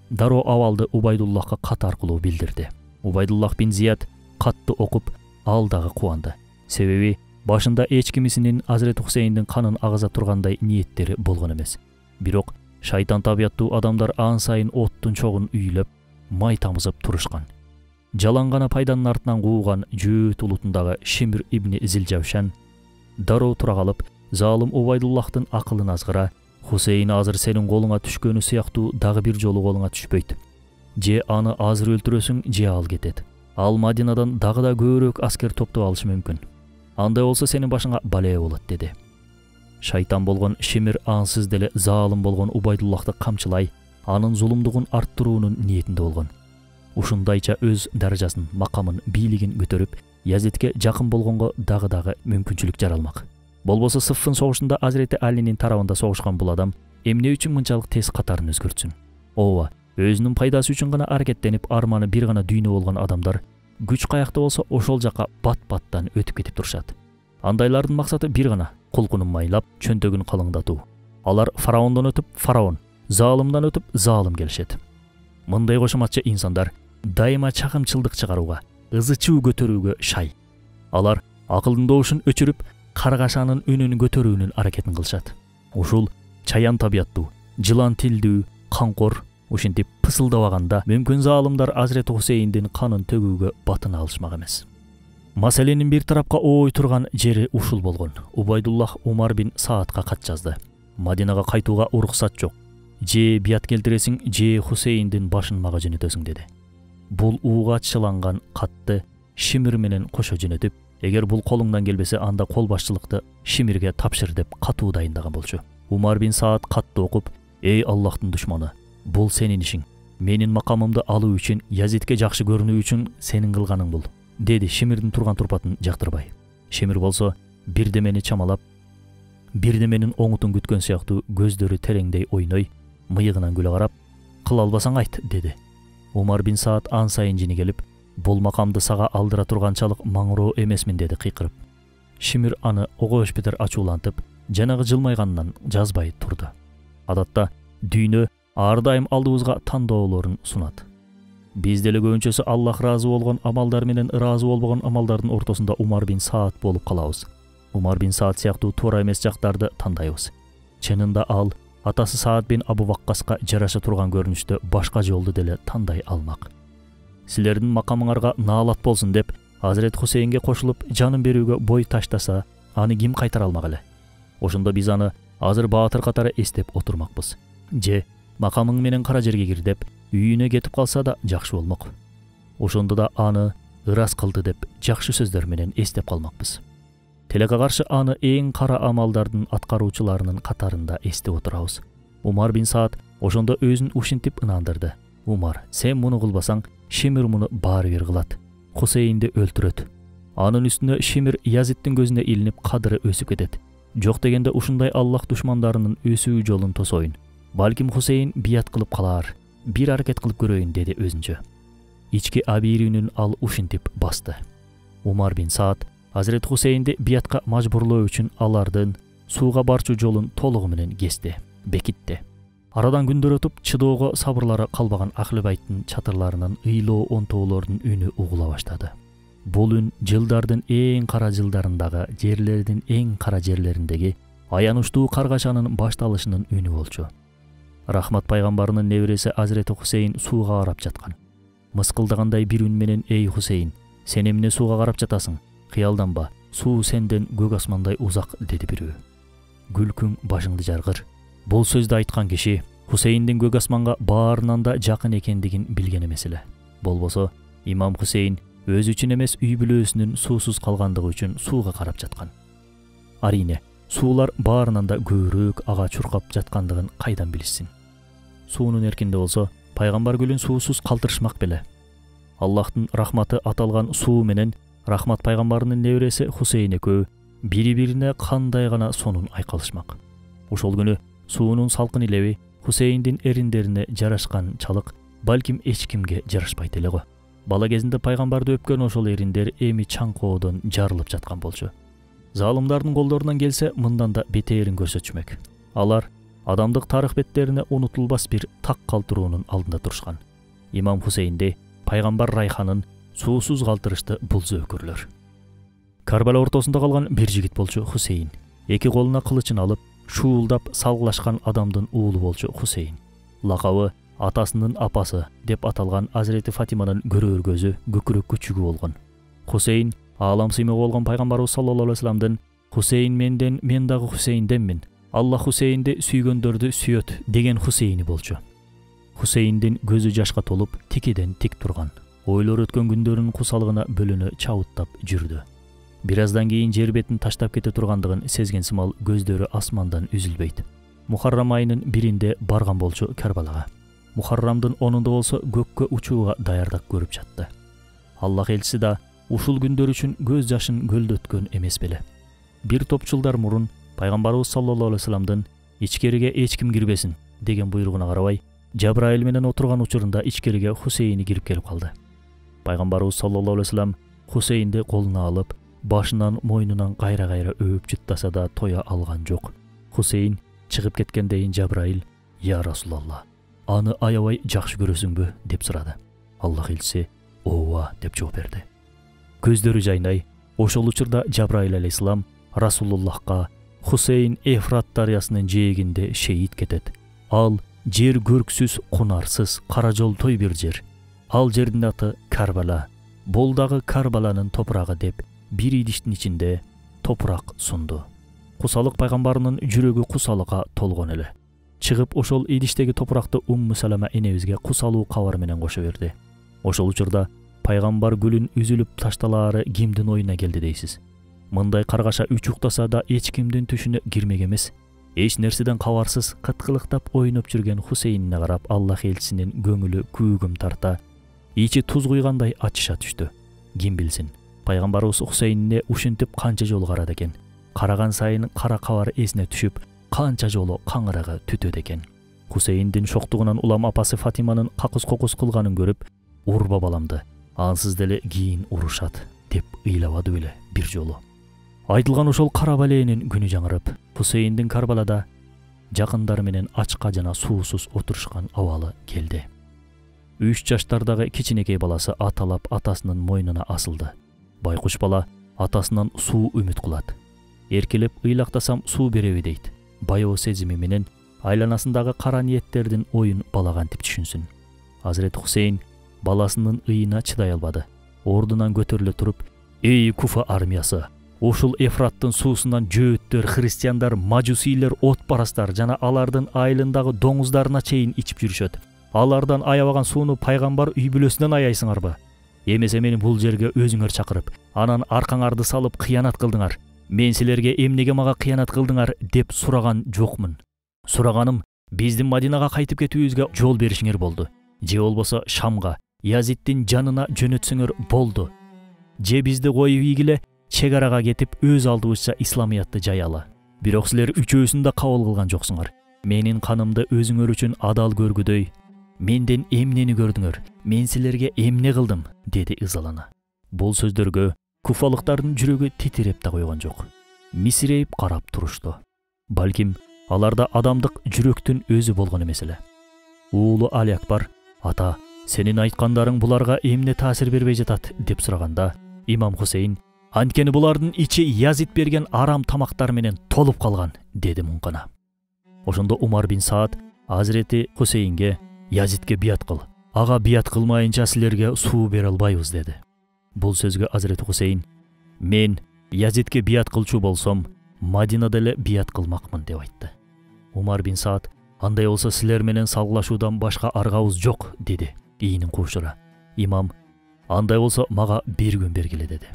Дароо абалды Убайдуллахка кат аркылуу билдирди. Убайдуллах бин Зияд катты окуп, ал дагы кубанды. Себеби башында эч кимисинин Азирети Хусейндин канын агыза тургандай ниеттери болгон эмес. Бирок шайтан табияттуу адамдар ан сайын оттун чогун үйлөп, май тамызып турушкан. Жалаң гана пайданын артынан кууган Жүүт улутундагы Шимир ибни Зилжавшан дароо тура калып, залым Убайдуллахтын акылын азгыра: "Хусейн азыр сенин колуңа түшкөнү сыяктуу дагы бир жолу колуңа түшпөйт. Же аны азыр өлтүрөсүң, же ал кетет. Ал Мадинадан дагы да көбүрөөк аскер топтоп алышы мүмкүн. Андай болсо сенин башыңа бале болот" деди. Шайтан болгон Шимир ансыз деле залым болгон Убайдуллахты камчылай, анын зулумдугун арттыруунун ниетинде болгон. Ушундайча өз даражасын, макамын, бийлигин көтөрүп, Язидке жакын болгонго дагы мүмкүнчүлүк жаралмак. Болбосо Сыффын согушунда Азирети Алинин тарабында согушкан бул адам эмне үчүн мынчалык тез катарын өзгөртсүн? Ооба, өзүнүн пайдасы үчүн гана аракеттенип, арманы бир гана дүйнө болгон адамдар күч каякта болсо ошол жака бат-баттан өтүп кетип турушат. Андайлардын максаты бир гана: кулкунун майлап, чөнтөгүн калыңдатуу. Алар фараондон өтүп фараон, залымдан өтүп залым келишет. Мындай кошоматчы инсандар дайыма чагымчылдык чыгарууга, ызы-чуу көтөрүүгө шай. Алар акылдын добушун өчүрүп, каргашанын үнүн көтөрүүнүн аракетин кылышат. Ушул чаян табияттуу, жылан тилдүү, канкор, ушинтип пысылдабаганда мүмкүн залымдар Азирети Хусейндин канын төгүүгө батына алышмак эмес. Маселенин бир тарапка ой турган жери ушул болгон. Убайдуллах Умар бин Саадка кат жазды. Мадинага кайтууга уруксат жок. Же бият келтиресиң, же Хусейндин башын мага жөнөтөсүң деди. Бул уугатчыланган катты Шимир менен кошо жөнөтүп, эгер бул колуңдан келбесе, анда кол башчылыкты Шимирге тапшыр деп катуу дайындаган болчу. Умар бин Саад катты окуп: "Эй Аллахтын душманы, бул сенин ишиң. Менин макамымды алуу үчүн, Язидке жакшы көрүнүү үчүн сенин кылганың бул", деди, Шимирдин турган турпатын жактырбай. Шимир болсо бирдемени чамалап, бирдеменин оңутун күткөн сыяктуу көздөрү тереңдей ойной, мыйыгынан күлө карап: "Кыла албасаң айт" деди. Умар бин Саад ан сайын жини келип: "Бул макамды сага алдыра турганчалык маңыроо эмесмин" деди кыйкырып. Шимир аны огош бетер ачуулантып, жанагы жылмайганынан жазбай турду. Адатта дүйнө ар дайым алдыбызга тандоолорун сунат. Биз деле көбүнчөсү Аллах ыраазы болгон амалдар менен ыраазы болбогон амалдардын ортосунда Умар бин Саад болуп калабыз. Умар бин Саад сыяктуу туура эмес жактарды тандайбыз. Чынында ал атасы Саад бин Абу Ваккаска жараша турган көрүнүштө башка жолду деле тандай алмак. Силердин макамыңарга наалат болсун деп Азирет Хусейнге кошулуп жанын берүүгө бой таштаса, аны ким кайтара алмак эле? Ошондо биз аны азыр баатыр катары эстеп отурмакпыз. Же макамың менен кара жерге кир деп үйүнө кетип калса да жакшы болмок. Ошондо да аны ырас кылды деп жакшы сөздөр менен эстеп калмакпыз. Телекке каршы аны эң кара амалдардын аткаруучуларынын катарында эстеп отурабыз. Умар бин Саад ошондо өзүн ушинтип ынандырды. Умар, сен муну кылбасаң, Шимир муну баары бир кылат. Хусейнди өлтүрөт. Анын үстүнө Шимир Язидтин көзүнө илинип кадыры өсүп кетет. Жок дегенде ушундай Аллах душмандарынын өсүү жолун тосоюн. Балким Хусейн бият кылып калар. Бир аракет кылып көрөйүн деди өзүнчө. Ички абийрүүнүн ал ушинтип басты. Умар бин Саад Азирет Хусейнди биятка мажбурлоо үчүн алардын сууга барчу жолун толугу менен кести, бекитти. Арадан күндөр өтүп, чыдоого сабырлары калбаган Ахлыбайттын чатырларынан ыйлоо онтоолордун үнү угула баштады. Бул үн жылдардын эң кара жылдарындагы, жерлердин эң кара жерлериндеги аянычтуу каргашанын башталышынын үнү болчу. Рахмат пайгамбарынын небереси Азирети Хусейн сууга карап жаткан. Мыскылдагандай бир үн менен: "Эй Хусейн, сен эмне сууга карап жатасың? Кыялданба, суу сенден көк асмандай узак" деди бирөө. Гүлкүң башыңды жаргыр. Бул сөздү айткан киши Хусейндин көк асманга баарынан да жакын экендигин билген эмес эле. Болбосо имам Хусейн өзү үчүн эмес, үй бүлөсүнүн суусуз калгандыгы үчүн сууга карап жаткан. Арине, суулар баарынан да көбүрөөк ага чуркап жаткандыгын кайдан билишсин? Суунун эркинде болсо, пайгамбар гүлүн суусуз калтырышмак беле. Аллахтын рахматы аталган суу менен Рахмат пайгамбарынын небереси Хусейн экөө бири-бирине кандай гана сонун айкалышмак. Ошол күнү суунун салкын илеби Хусейндин эриндерине жарашкан чалык балким эч кимге жарашпайт эле го. Бала кезинде пайгамбарды өпкөн ошол эриндер эми чаңкоодон жарылып жаткан болчу. Залымдардын колдорунан келсе, мындан да бетерин көрсөтчүмөк. Алар адамдык тарых беттерине унутулбас бир так калтыруунун алдында турушкан. Имам Хусейнди пайгамбар райханын суусуз калтырышты булзу өкүрлөр. Карбала ортосунда калган бир жигит болчу Хусейн. Эки колуна кылычын алып, шуулдап салгылашкан адамдын уулу болчу Хусейн. Лакабы атасынын апасы деп аталган Азирети Фатиманын көрөр көзү, көкүрөк күчүгү болгон. Хусейн аалам сыймыгы болгон пайгамбарыбыз саллаллаху алейхи вассаламдын "Хусейн менден, мен дагы Хусейнденмин. Аллах Хусейнди сүйгөндөрдү сүйөт" деген Хусейни болчу. Хусейндин көзү жашка толуп, тикиден тик турган. Ойлор өткөн күндөрүнүн кусалыгына бөлүнө чабыттап жүрдү. Бир аздан кийин жер бетин таштап кете тургандыгын сезген сымал көздөрү асмандан үзүлбөйт. Мухаррам айынын биринде барган болчу Карбалага. Мухаррамдын 10-унда болсо көккө учууга даярдап көрүп жатты. Аллах элчиси да ушул күндөр үчүн көз жашын көлдөткөн эмес беле. Бир топ жылдар мурун пайгамбарыбыз саллаллаху алейхи вассаламдын ичкериге эч ким кирбесин деген буйругуна карабай, Жабраил менен отурган учурунда ичкериге Хусейни кирип келип калды. Пайгамбарыбыз саллаллаху алейхи вассалам Хусейнди колуна алып, башынан мойнунан кайра-кайра өп жыттаса да тоя алган жок. Хусейн чыгып кеткендейин Жабраил: "Я Расулалла, аны аябай жакшы көрөсүңбү?" деп сурады. Аллах элчиси "Ооба" деп жооп берди. Көздөрү жайнай, ошол учурда Жабраил алейхиссалам Расулуллахка: "Хусейн Эфрат дарыясынын жээгинде шейит кетет. Ал жер көрксүз, кунарсыз, кара жолтой бир жер. Ал жердин аты Карбала. Бул дагы Карбаланын топурагы" деп бир идиштин ичинде топурак сунду. Кусалык пайгамбарынын жүрөгү кусалыкка толгон эле. Чыгып ошол идиштеги топуракты Умму Салама энебизге кусалуу кабар менен кошо берди. Ошол учурда пайгамбар гүлүн үзүлүп ташталаары кимдин оюна келди дейсиз? Мындай каргаша үч уктаса да эч кимдин түшүнө кирмек эмес. Эч нерседен кабарсыз кыткылыктап ойноп жүргөн Хусейнине карап Аллах элчисинин көңүлү күүгүм тарта, ичи туз куйгандай ачыша түштү. Ким билсин, пайгамбарыбыз Хусейнине ушинтип канча жолу карады экен. Караган сайын кара кабар эсине түшүп, канча жолу каңырыгы түтөт экен. Хусейндин шоктугунан улам апасы Фатиманын какус-кокус кылганын көрүп, "Урба баламды, ансыз деле кийин урушат" деп ыйлабады беле бир жолу. Айтылган ошол кара баленин күнү жаңырып, Хусейндин Карбалада жакындары менен ачка жана суусуз отурушкан абалы келди. 3 жаштардагы кичинекей баласы аталап атасынын мойнуна асылды. Байкуш бала атасынан суу үмүт кылат. Эркелеп ыйлактасам суу береби дейт. Баяу сезими менен айланасындагы кара ниеттердин оюн бала кантип түшүнсүн. Азирет Хусейн баласынын ыйына чыдай албады. Ордунан көтөрүлө туруп: "Эй Куфа армиясы, ушул Эфраттын суусунан жөөттөр, христиандар, мажусилер, отпарастар жана алардын айылындагы доңуздарына чейин ичип жүрүшөт. Алардан аябаган сууну пайгамбар үй бүлөсүнөн аяйсыңарбы? Эмесе мени бул жерге өзүңөр чакырып, анан аркаңарды салып кыянат кылдыңар. Мен силерге эмнеге мага кыянат кылдыңар деп сураган жокмун. Сураганым биздин Мадинага кайтып кетүүбүзгө жол беришиңер болду. Же болбосо Шамга, Язиддин жанына жөнөтсөңөр болду. Же бизди коюп ийгиле чек арага кетип өз алдыбызча исламиятты жаяла. Бирок силер үчөөсүн да кабыл кылган жоксуңар. Менин канымды өзүңөр үчүн адал көргүдөй, менден эмнени көрдүңөр? Мен силерге эмне кылдым? Деди ызалана. Бул сөздөргө куфалыктардын жүрөгү титиреп да койгон жок. Мисирейип карап турушту. Балким аларда адамдык жүрөктүн өзү болгон эмес эле. Уулу Али Акбар: "Ата, сенин айткандарың буларга эмне таасир бербей жатат?" деп сураганда, имам Хусейн: "Анткени булардын ичи Язид берген арам тамактар менен толуп калган", деди муңкана. Ошондо Умар бин Саад Азирети Хусейнге: "Язидке бият кыл. Ага бият кылмайынча силерге суу бере албайбыз", деди. Бул сөзгө Азирети Хусейн: "Мен Язидке бият кылчу болсом, Мадинада эле бият кылмакмын", деп айтты. Умар бин Саад: "Андай болсо силер менен салгылашуудан башка аргабыз жок", деди ийинин куушура. Имам: "Андай болсо мага бир күн бергиле", деди.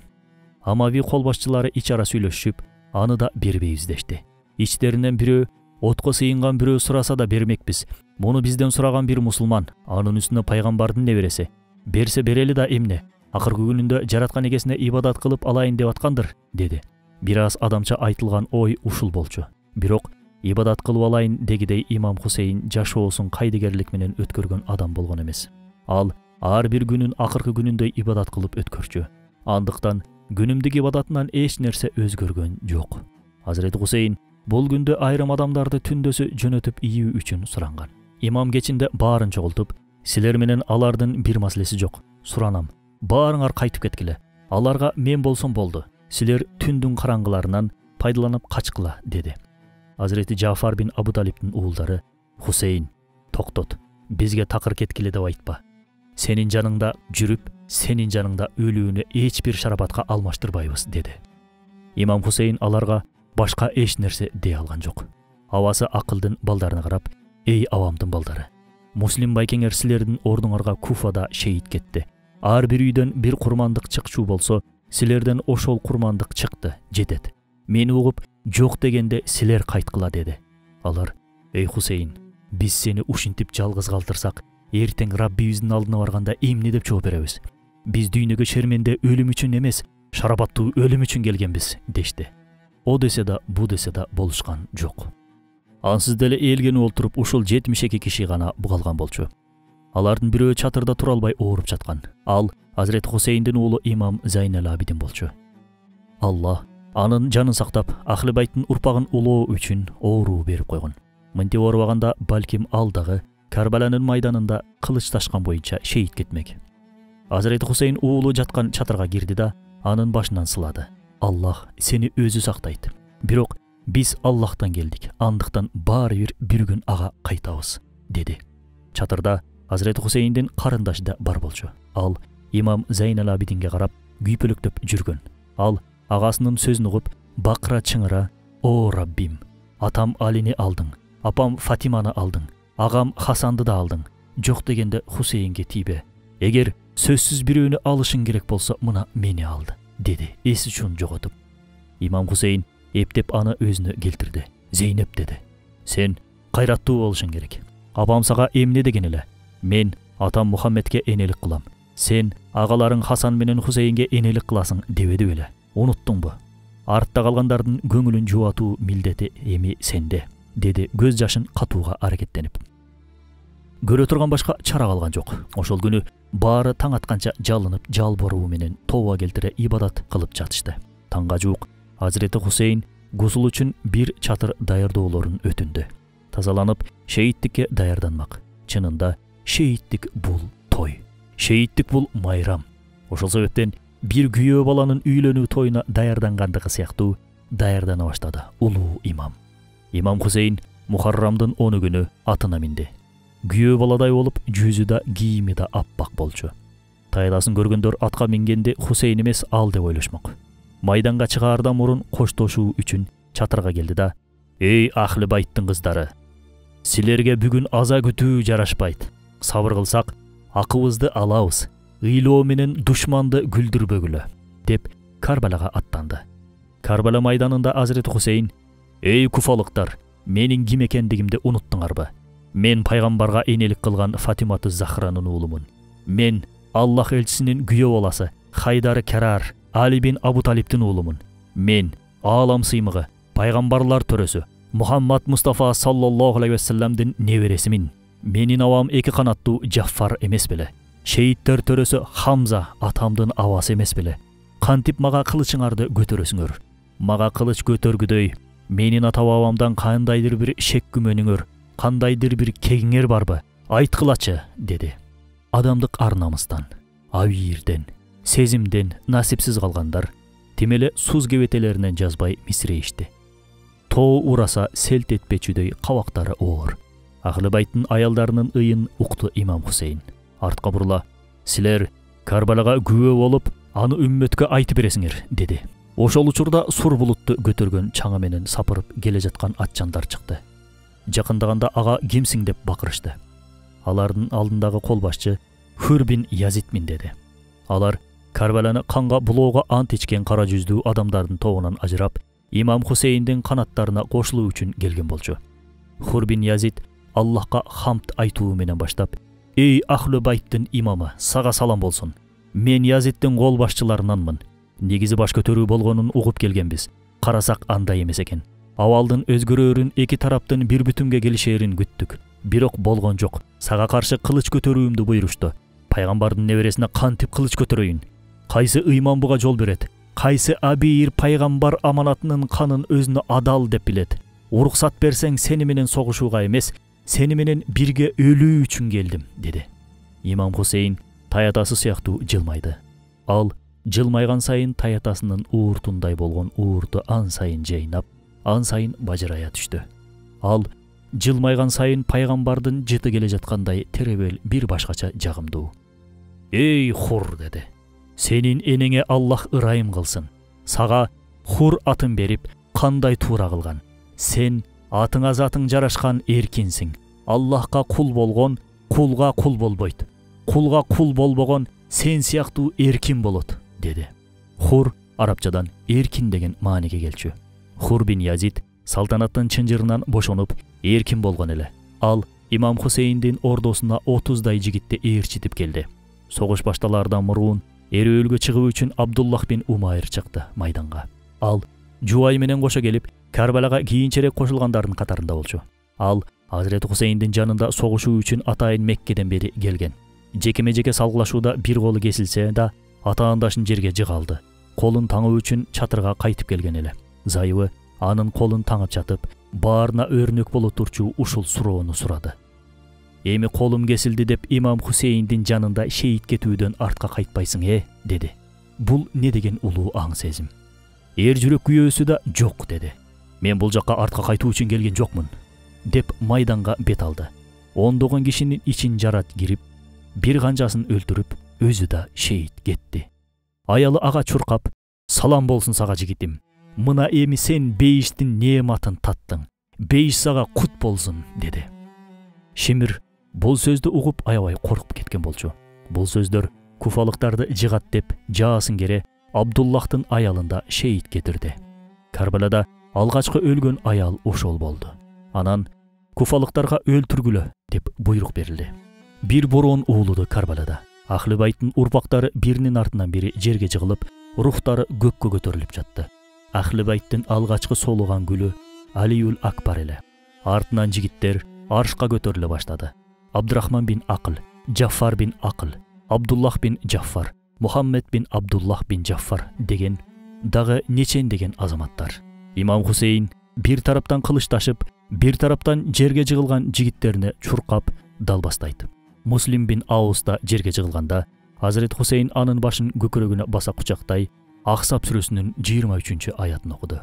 Амави кол башчылары ич ара сүйлөшүп, аны да бербейбиз дешти. Ичтеринен бирөө: "Отко сыйынган бирөө сураса да бермекпиз. Муну бизден сураган бир мусулман, анын үстүнө пайгамбардын небереси. Берсе берели да эмне? Акыркы күнүндө жараткан эгесине ибадат кылып алайын деп аткандыр", деди. Бир аз адамча айтылган ой ушул болчу. Бирок ибадат кылып алайын дегидей имам Хусейн жашоосун кайдыгерлик менен өткөргөн адам болгон эмес. Ал ар бир күнүн акыркы күнүндөй ибадат кылып өткөрчү. Андыктан күнүмдүк ибадатынан эч нерсе өзгөргөн жок. Азирети Хусейн бул күндө айрым адамдарды түндөсү жөнөтүп ийүү үчүн суранган. Имам кечинде баарын чогултуп: "Силер менен алардын бир маселеси жок. Суранам, баарыңар кайтып кеткиле. Аларга мен болсом болду. Силер түндүн караңгыларынан пайдаланып качкыла", деди. Азирети Жафар бин Абу Талиптин уулдары: "Хусейн, токтот. Бизге такыр кеткиле деп айтпа. Сенин жаныңда жүрүп, сенин жаныңда өлүүнү эч бир шарапатка алмаштырбайбыз", деди. Имам Хусейн аларга башка эч нерсе дей алган жок. Абасы акылдын балдарына карап: "Эй авамдын балдары, муслим байкеңер силердин ордуңарга Куфада шейит кетти. Ар бир үйдөн бир курмандык чыкчу болсо, силерден ошол курмандык чыкты, жетет. Мени угуп жок дегенде силер кайткыла", деди. Алар: "Эй Хусейн, биз сени ушинтип жалгыз калтырсак, эртең Раббибиздин алдына барганда эмне деп жооп беребиз? Биз дүйнөгө шерменде өлүм үчүн эмес, шарапаттуу өлүм үчүн келгенбиз", дешти. О десе да, бу десе да болушкан жок. Ансыз деле элгени олтуруп ушул 72 киши гана бугалган болчу. Алардын бирөө чатырда тура албай ооруп жаткан. Ал Азирети Хусейндин уулу имам Зайнел Абидин болчу. Алла анын жанын сактап, Ахли Байттын урпагын улоо үчүн ооруу берип койгон. Мынтип оорубаганда балким ал дагы Карбаланын майданында кылыч ташкан боюнча шейит кетмек. Азирети Хусейн уулу жаткан чатырга кирди да анын башынан сылады: "Аллах сени өзү сактайт. Бирок биз Аллахтан келдик. Андыктан баары бир күн ага кайтабыз", деди. Чатырда Азирети Хусейндин карындашы да бар болчу. Ал имам Зайнел Абидинге карап күйпөлөктөп жүргөн. Ал агасынын сөзүн угуп бакыра чыңыра: "О Раббим, атам Алини алдың, апам Фатиманы алдың, агам Хасанды да алдың. Жок дегенде Хусейнге тийбе. Эгер сөзсүз бирөөнү алышың керек болсо мына мени алды", деди эс үчүн жоготуп. Имам Хусейн эптеп аны өзүнө келтирди. "Зейнеп", деди, "сен кайраттуу болушуң керек. Апам сага эмне деген эле? Мен атам Мухаммедке энелик кылам. Сен агаларың Хасан менен Хусейнге энелик кыласың дебеди беле? Унуттуңбу? Артта калгандардын көңүлүн жубатуу милдети эми сенде", деди көз жашын катууга аракеттенип. Көрө турган башка чара калган жок. Ошол күнү баары таң атканча жалынып, жалбыруу менен тоба келтире ибадат кылып жатышты. Таңга жуук Азирети Хусейн гусул үчүн бир чатыр даярдоолорун өтүндү. Тазаланып, шейиттикке даярданмак. Чынында шейиттик бул той. Шейиттик бул майрам. Ошол себептен бир күйөө баланын үйлөнүү тоюна даярдангандыгы сыяктуу даярдана баштады улуу имам. Имам Хусейн Мухаррамдын 10 күнү атына минди. Күйөө баладай болуп, жүзү да кийими да аппак болчу. Тайдасын көргөндөр атка мингенди Хусейн эмес ал деп ойлошмок. майданга чыгаардан мурун коштошуу үчүн чатырга келди да: «Эй Ахли Байттын кыздары, силерге бүгүн аза күтүү жарашпайт. Сабыр кылсак, акыбызды алабыз. Ыйлоо менен душманды күлдүрбөгүлө», деп Карбалага аттанды. Карбала майданында Азирети Хусейн: «Эй куфалыктар, менин ким экендигимди унуттуңарбы? Мен пайгамбарга энелик кылган Фатиматы Захранын уулумун. Мен Аллах элчисинин күйөө баласы Хайдар Карар Али бин Абу Талиптин уулумун. Мен аалам сыймыгы пайгамбарлар төрөсү Мухаммад Мустафа саллаллаху алейхи вассаламдын небересимин. Менин абам эки канаттуу Жаффар эмес беле? Шейиттер төрөсү Хамза атамдын абасы эмес беле? Кантип мага кылычыңарды көтөрөсүңөр? Мага кылыч көтөргүдөй менин ата бабамдан кандайдыр бир шек күмөнүңөр, кандайдыр бир кегиңер барбы? Айткылачы», деди. Адамдык ар-намыстан, абийирден, сезимден насипсиз калгандар тимеле суз кебетелеринен жазбай мисирейишти. Тоо ураса селт этпечүдөй кабактары оор. Ахли Байттын аялдарынын ыйын укту имам Хусейн. Артка бурула: «Силер Карбалага күбө болуп, аны үммөткө айтып бересиңер», деди. Ошол учурда сур булутту көтөргөн чаңы менен сапырып келе жаткан атчандар чыкты. Жакындаганда ага кимсиң деп бакырышты. Алардын алдындагы кол башчы Хур бин Язидмин деди. Алар Карбаланы канга булоого ант ичкен кара жүздүү адамдардын тобунан ажырап, имам Хусейндин канаттарына кошулуу үчүн келген болчу. Хур бин Язид Аллахка хамд айтуу менен баштап: «Эй Ахли Байттын имамы, сага салам болсун. Мен Язиддин кол башчыларынанмын. Негизи баш көтөрүү болгонун угуп келгенбиз. Карасак андай эмес экен. Абалдын өзгөрөөрүн, эки тараптын бир бүтүнгө келишээрин күттүк. Бирок болгон жок. Сага каршы кылыч көтөрүүмдү буйрушту. Пайгамбардын небересине кантип кылыч көтөрөйүн? Кайсы ыйман буга жол берет? Кайсы абийир пайгамбар аманатынын канын өзүнө адал деп билет? Уруксат берсең сени менен согушууга эмес, сени менен бирге өлүү үчүн келдим», деди. Имам Хусейн таятасы сыяктуу жылмайды. Ал жылмайган сайын таятасынын ууртундай болгон уурту ан сайын жайнап, ан сайын бажырая түштү. Ал жылмайган сайын пайгамбардын жыты келе жаткандай теребел бир башкача жагымдуу. «Эй Хур», деди. «Сенин энеңе Аллах ырайым кылсын. Сага Хур атын берип, кандай туура кылган. Сен атыңа затың жарашкан эркинсиң. Аллахка кул болгон кулга кул болбойт. Кулга кул болбогон сен сыяктуу эркин болот», деди. Хур арабчадан эркин деген мааниге келчү. Хур бин Язид салтанаттын чынжырынан бошонуп, эркин болгон эле. Ал имам Хусейндин ордосуна 30дай жигитти ээрчитип келди. Согуш башталаардан мурун эрөөлгө чыгуу үчүн Абдуллах бин Умайр чыкты майданга. Ал Жуай менен кошо келип, Карбалага кийинчерээк кошулгандардын катарында болчу. Ал Азирети Хусейндин жанында согушуу үчүн атайын Меккеден бери келген. Жекеме-жеке салгылашууда бир колу кесилсе да, атаандашын жерге жыгалды. Колун таңуу үчүн чатырга кайтып келген эле. Зайыбы анын колун таңып жатып, баарына өрнөк боло турчу ушул суроону сурады. «Эми колум кесилди деп имам Хусейндин жанында шейит кетүүдөн артка кайтпайсың, деди. Бул не деген улуу аң сезим? Эр жүрөк күйөөсү да жок, деди. «Мен бул жакка артка кайтуу үчүн келген жокмун», деп майданга бет алды. Ондогон кишинин ичин жарат кирип, бир канчасын өлтүрүп, өзү да шейит кетти. Аялы ага чуркап: «Салам болсун сага жигитим. Мына эми сен бейиштин неематын таттың. Бейиш сага кут болсун», деди. Шимир бул сөздү угуп аябай коркуп кеткен болчу. Бул сөздөр куфалыктарды жыгат деп жаасын кере Абдуллахтын аялында шейит кетирди. Карбалада алгачкы өлгөн аял ошол болду. Анан куфалыктарга өлтүргүлө деп буйрук берилди. Бир бороон уулуду Карбалада. Ахли Байттын урпактары биринин артынан бири жерге жыгылып, рухтары көккө көтөрүлүп жатты. Ахли Байттын алгачкы солуган гүлү Алиюл Акбар эле. Артынан жигиттер аршка көтөрүлө баштады. Абдурахман бин Акыл, Жаффар бин Акыл, Абдуллах бин Жаффар, Мухаммед бин Абдуллах бин Жаффар деген дагы нечен деген азаматтар. Имам Хусейн бир тараптан кылычташып, бир тараптан жерге жыгылган жигиттерине чуркап далбастайт. Муслим бин Аус да жерге жыгылганда, Азирет Хусейн анын башын көкөрөгүнө баса кучактай Ахсап сүрөсүнүн 23-аятын окуду.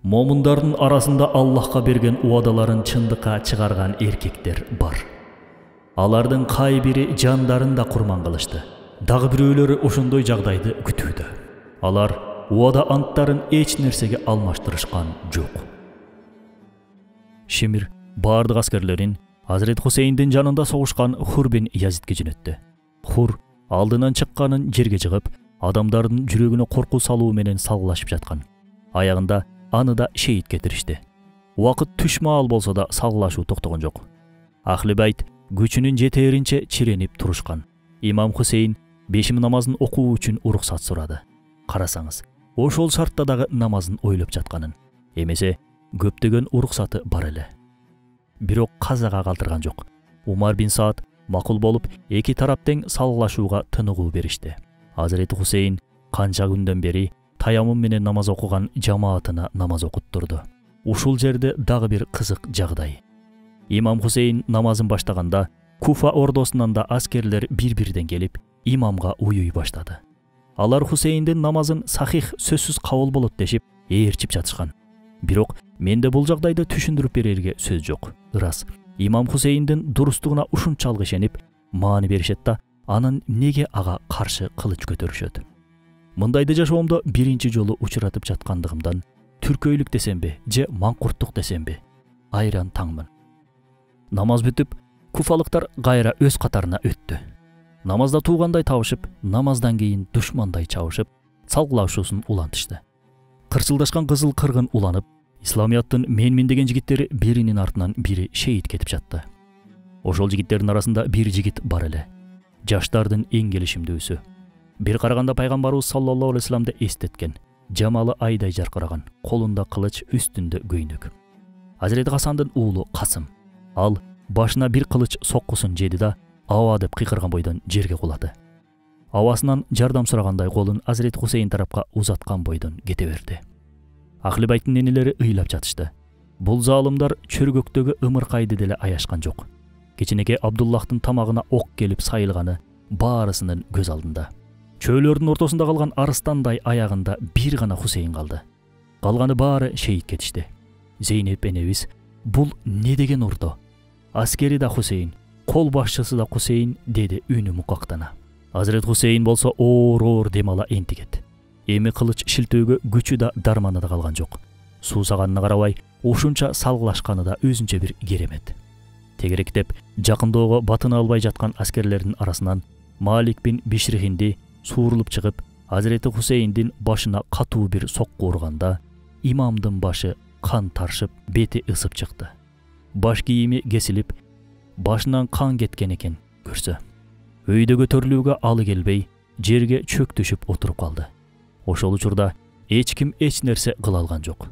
Момундардын арасында Аллахка берген уадаларын чындыкка чыгарган эркектер бар. Алардын кай бири жандарын да курман кылышты. Дагы бирөөлөрү ошондой жагдайды күтүүдө. Алар уада анттарын эч нерсеге алмаштырышкан жок. Шимир бардык аскерлерин Азирет Хусейндин жанында согушкан Хур бин Язидке жөнөттү. Хур алдынан чыкканын жерге жыгып, адамдардын жүрөгүнө коркуу салуу менен салгылашып жаткан. Аягында аны да шейит кетиришти. Убакыт түш маал болсо да салгылашуу токтогон жок. Ахли байт күчүнүн жетээринче чиренип турушкан. Имам Хусейн бешим намазын окуу үчүн уруксат сурады. Карасаңыз, ошол шартта дагы намазын ойлоп жатканын. Эмесе көптөгөн уруксаты бар эле. Бирок казага калтырган жок. Умар бин Саад макул болуп, эки тарап тең салгылашууга тыныгуу беришти. Азирети Хусейн канча күндөн бери таяммум менен намаз окуган жамаатына намаз окуттурду. Ушул жерде дагы бир кызык жагдай. Имам Хусейн намазын баштаганда Куфа ордосунан да аскерлер бир-бирден келип, имамга уюй баштады. Алар Хусейндин намазын сахих сөзсүз кабыл болот дешип, ээрчип жатышкан. Бирок менде бул жагдайды түшүндүрүп берерге сөз жок. Ырас, имам Хусейндин дурустугуна ушунчалык ишенип, маани беришет да, анын неге ага каршы кылыч көтөрүшөт. Мындайды жашоомдо биринчи жолу учуратып жаткандыгымдан түркөйлүк десемби, же маңкурттук десемби, айран таңмын. Намаз бүтүп, куфалыктар кайра өз катарына өттү. Намазда туугандай табышып, намаздан кийин душмандай чабышып, салгылашуусун улантышты. Кырсылдашкан кызыл кыргын уланып, исламияттын менмин деген жигиттери биринин артынан бири шейит кетип жатты. Ошол жигиттердин арасында бир жигит бар эле. Жаштардын эң келишимдүүсү. Бир караганда пайгамбарыбыз саллаллаху алейхи вассаламды эстеткен, жамалы айдай жаркыраган, колунда кылыч, үстүндө көйнөк. Азирети Хасандын уулу Касым. Ал башына бир кылыч соккусун жеди да, аба деп кыйкырган бойдон жерге кулады. Абасынан жардам сурагандай колун Азирети Хусейн тарапка узаткан бойдон кете берди. Ахли байттын энелери ыйлап жатышты. Бул залымдар чөргөктөгү ымыркайды деле аяшкан жок. Кичинекей Абдуллахтын тамагына ок келип сайылганы баарысынын көз алдында. Чөөлөрдүн ортосунда калган арыстандай аягында бир гана Хусейн калды. Калганы баары шейит кетишти. Зейнеп энебиз, бул не деген ордо? Аскери да Хусейн, кол башчысы да Хусейн, деди үнү мукактана. Азирет Хусейн болсо оор дем ала энтигет. Эми кылыч шилтөөгө күчү да дарманы да калган жок. Суусаганына карабай, ушунча салгылашканы да өзүнчө бир керемет. Тегеректеп, жакындоого батына албай жаткан аскерлердин арасынан Малик бин Бишрихинди суурулуп чыгып, Азирети Хусейндин башына катуу бир сокку урганда, имамдын башы кан таршып, бети ысып чыкты. Баш кийими кесилип, башынан кан кеткен экен көрсө. Өйдө көтөрүлүүгө алы келбей, жерге чөк түшүп отуруп калды. Ошол учурда эч ким эч нерсе кыла алган жок.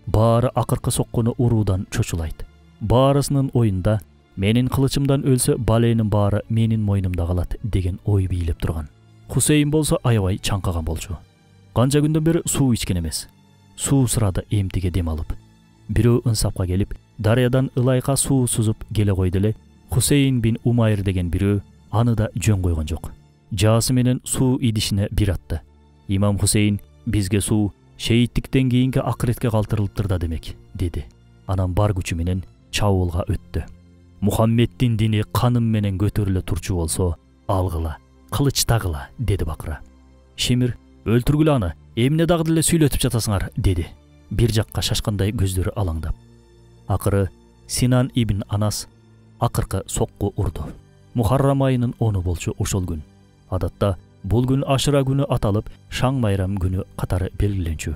Баары акыркы соккуну уруудан чочулайт. Баарысынын оюнда менин кылычымдан өлсө баленин баары менин мойнумда калат деген ой бийлеп турган. Хусейн болсо аябай чаңкаган болчу. Канча күндөн бери суу ичкен эмес. Суу сурады эмтиге дем алып. Бирөө ынсапка келип, дарыядан ылайка суу сузуп келе койду эле. Хусейн бин Умайр деген бирөө аны да жөн койгон жок. Жаасы менен суу идишине бир атты. Имам Хусейн бизге суу шейиттиктен кийинки акыретке калтырылыптыр да демек, деди. Анан бар күчү менен чабуулга өттү. Мухаммеддин дини каным менен көтөрүлө турчу болсо, алгыла, кылыч тагыла, деди бакыра. Шимир, өлтүргүлө аны, эмне дагы деле сүйлөтүп жатасыңар, деди. Бир жакка шашкандай көздөрү алаңдап. Акыры Синан ибн Анас акыркы сокку урду. Мухаррам айынын 10 болчу ошол күн. Адатта бул күн Ашыра күнү аталып, Шаң майрам күнү катары белгиленчү.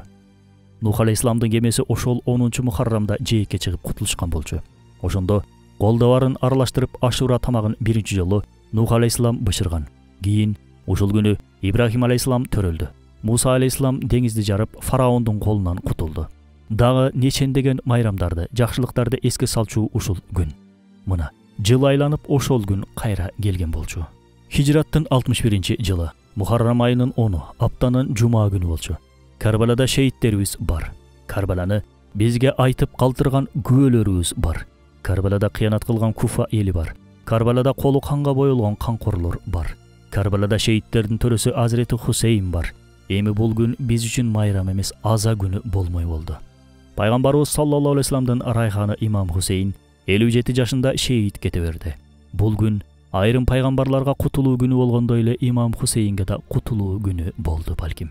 Нух алейхисаламдын кемеси ошол 10 Мухаррамда жээкке чыгып кутулушкан болчу. Ошондо колдобарын аралаштырып Ашура тамагын биринчи жолу Нух алейхисалам бышырган. Кийин ошол күнү Ибрахим алейхисалам төрөлдү. Муса алейхисалам деңизди жарып фараондун колунан кутулду. Дагы нечендеген майрамдарды, жакшылыктарды эске салчу ушул күн. Мына жыл айланып ошол күн кайра келген болчу. Хижраттын 61 жылы, Мухаррам айынын 10, аптанын жума күнү болчу. Карбалада шейиттерибиз бар. Карбаланы бизге айтып калтырган күбөлөрүбүз бар. Карбалада кыянат кылган Куфа эли бар. Карбалада колу канга боелгон канкорлор бар. Карбалада шейиттердин төрөсү Азирети Хусейн бар. Эми бул күн биз үчүн майрам эмес, аза күнү болмой болду. Пайгамбарыбыз саллаллаху алейхи вассаламдын райханы имам Хусейн 57 жашында шейит кете берди. Бул күн айрым пайгамбарларга кутулуу күнү болгондой эле имам Хусейнге да кутулуу күнү болду балким.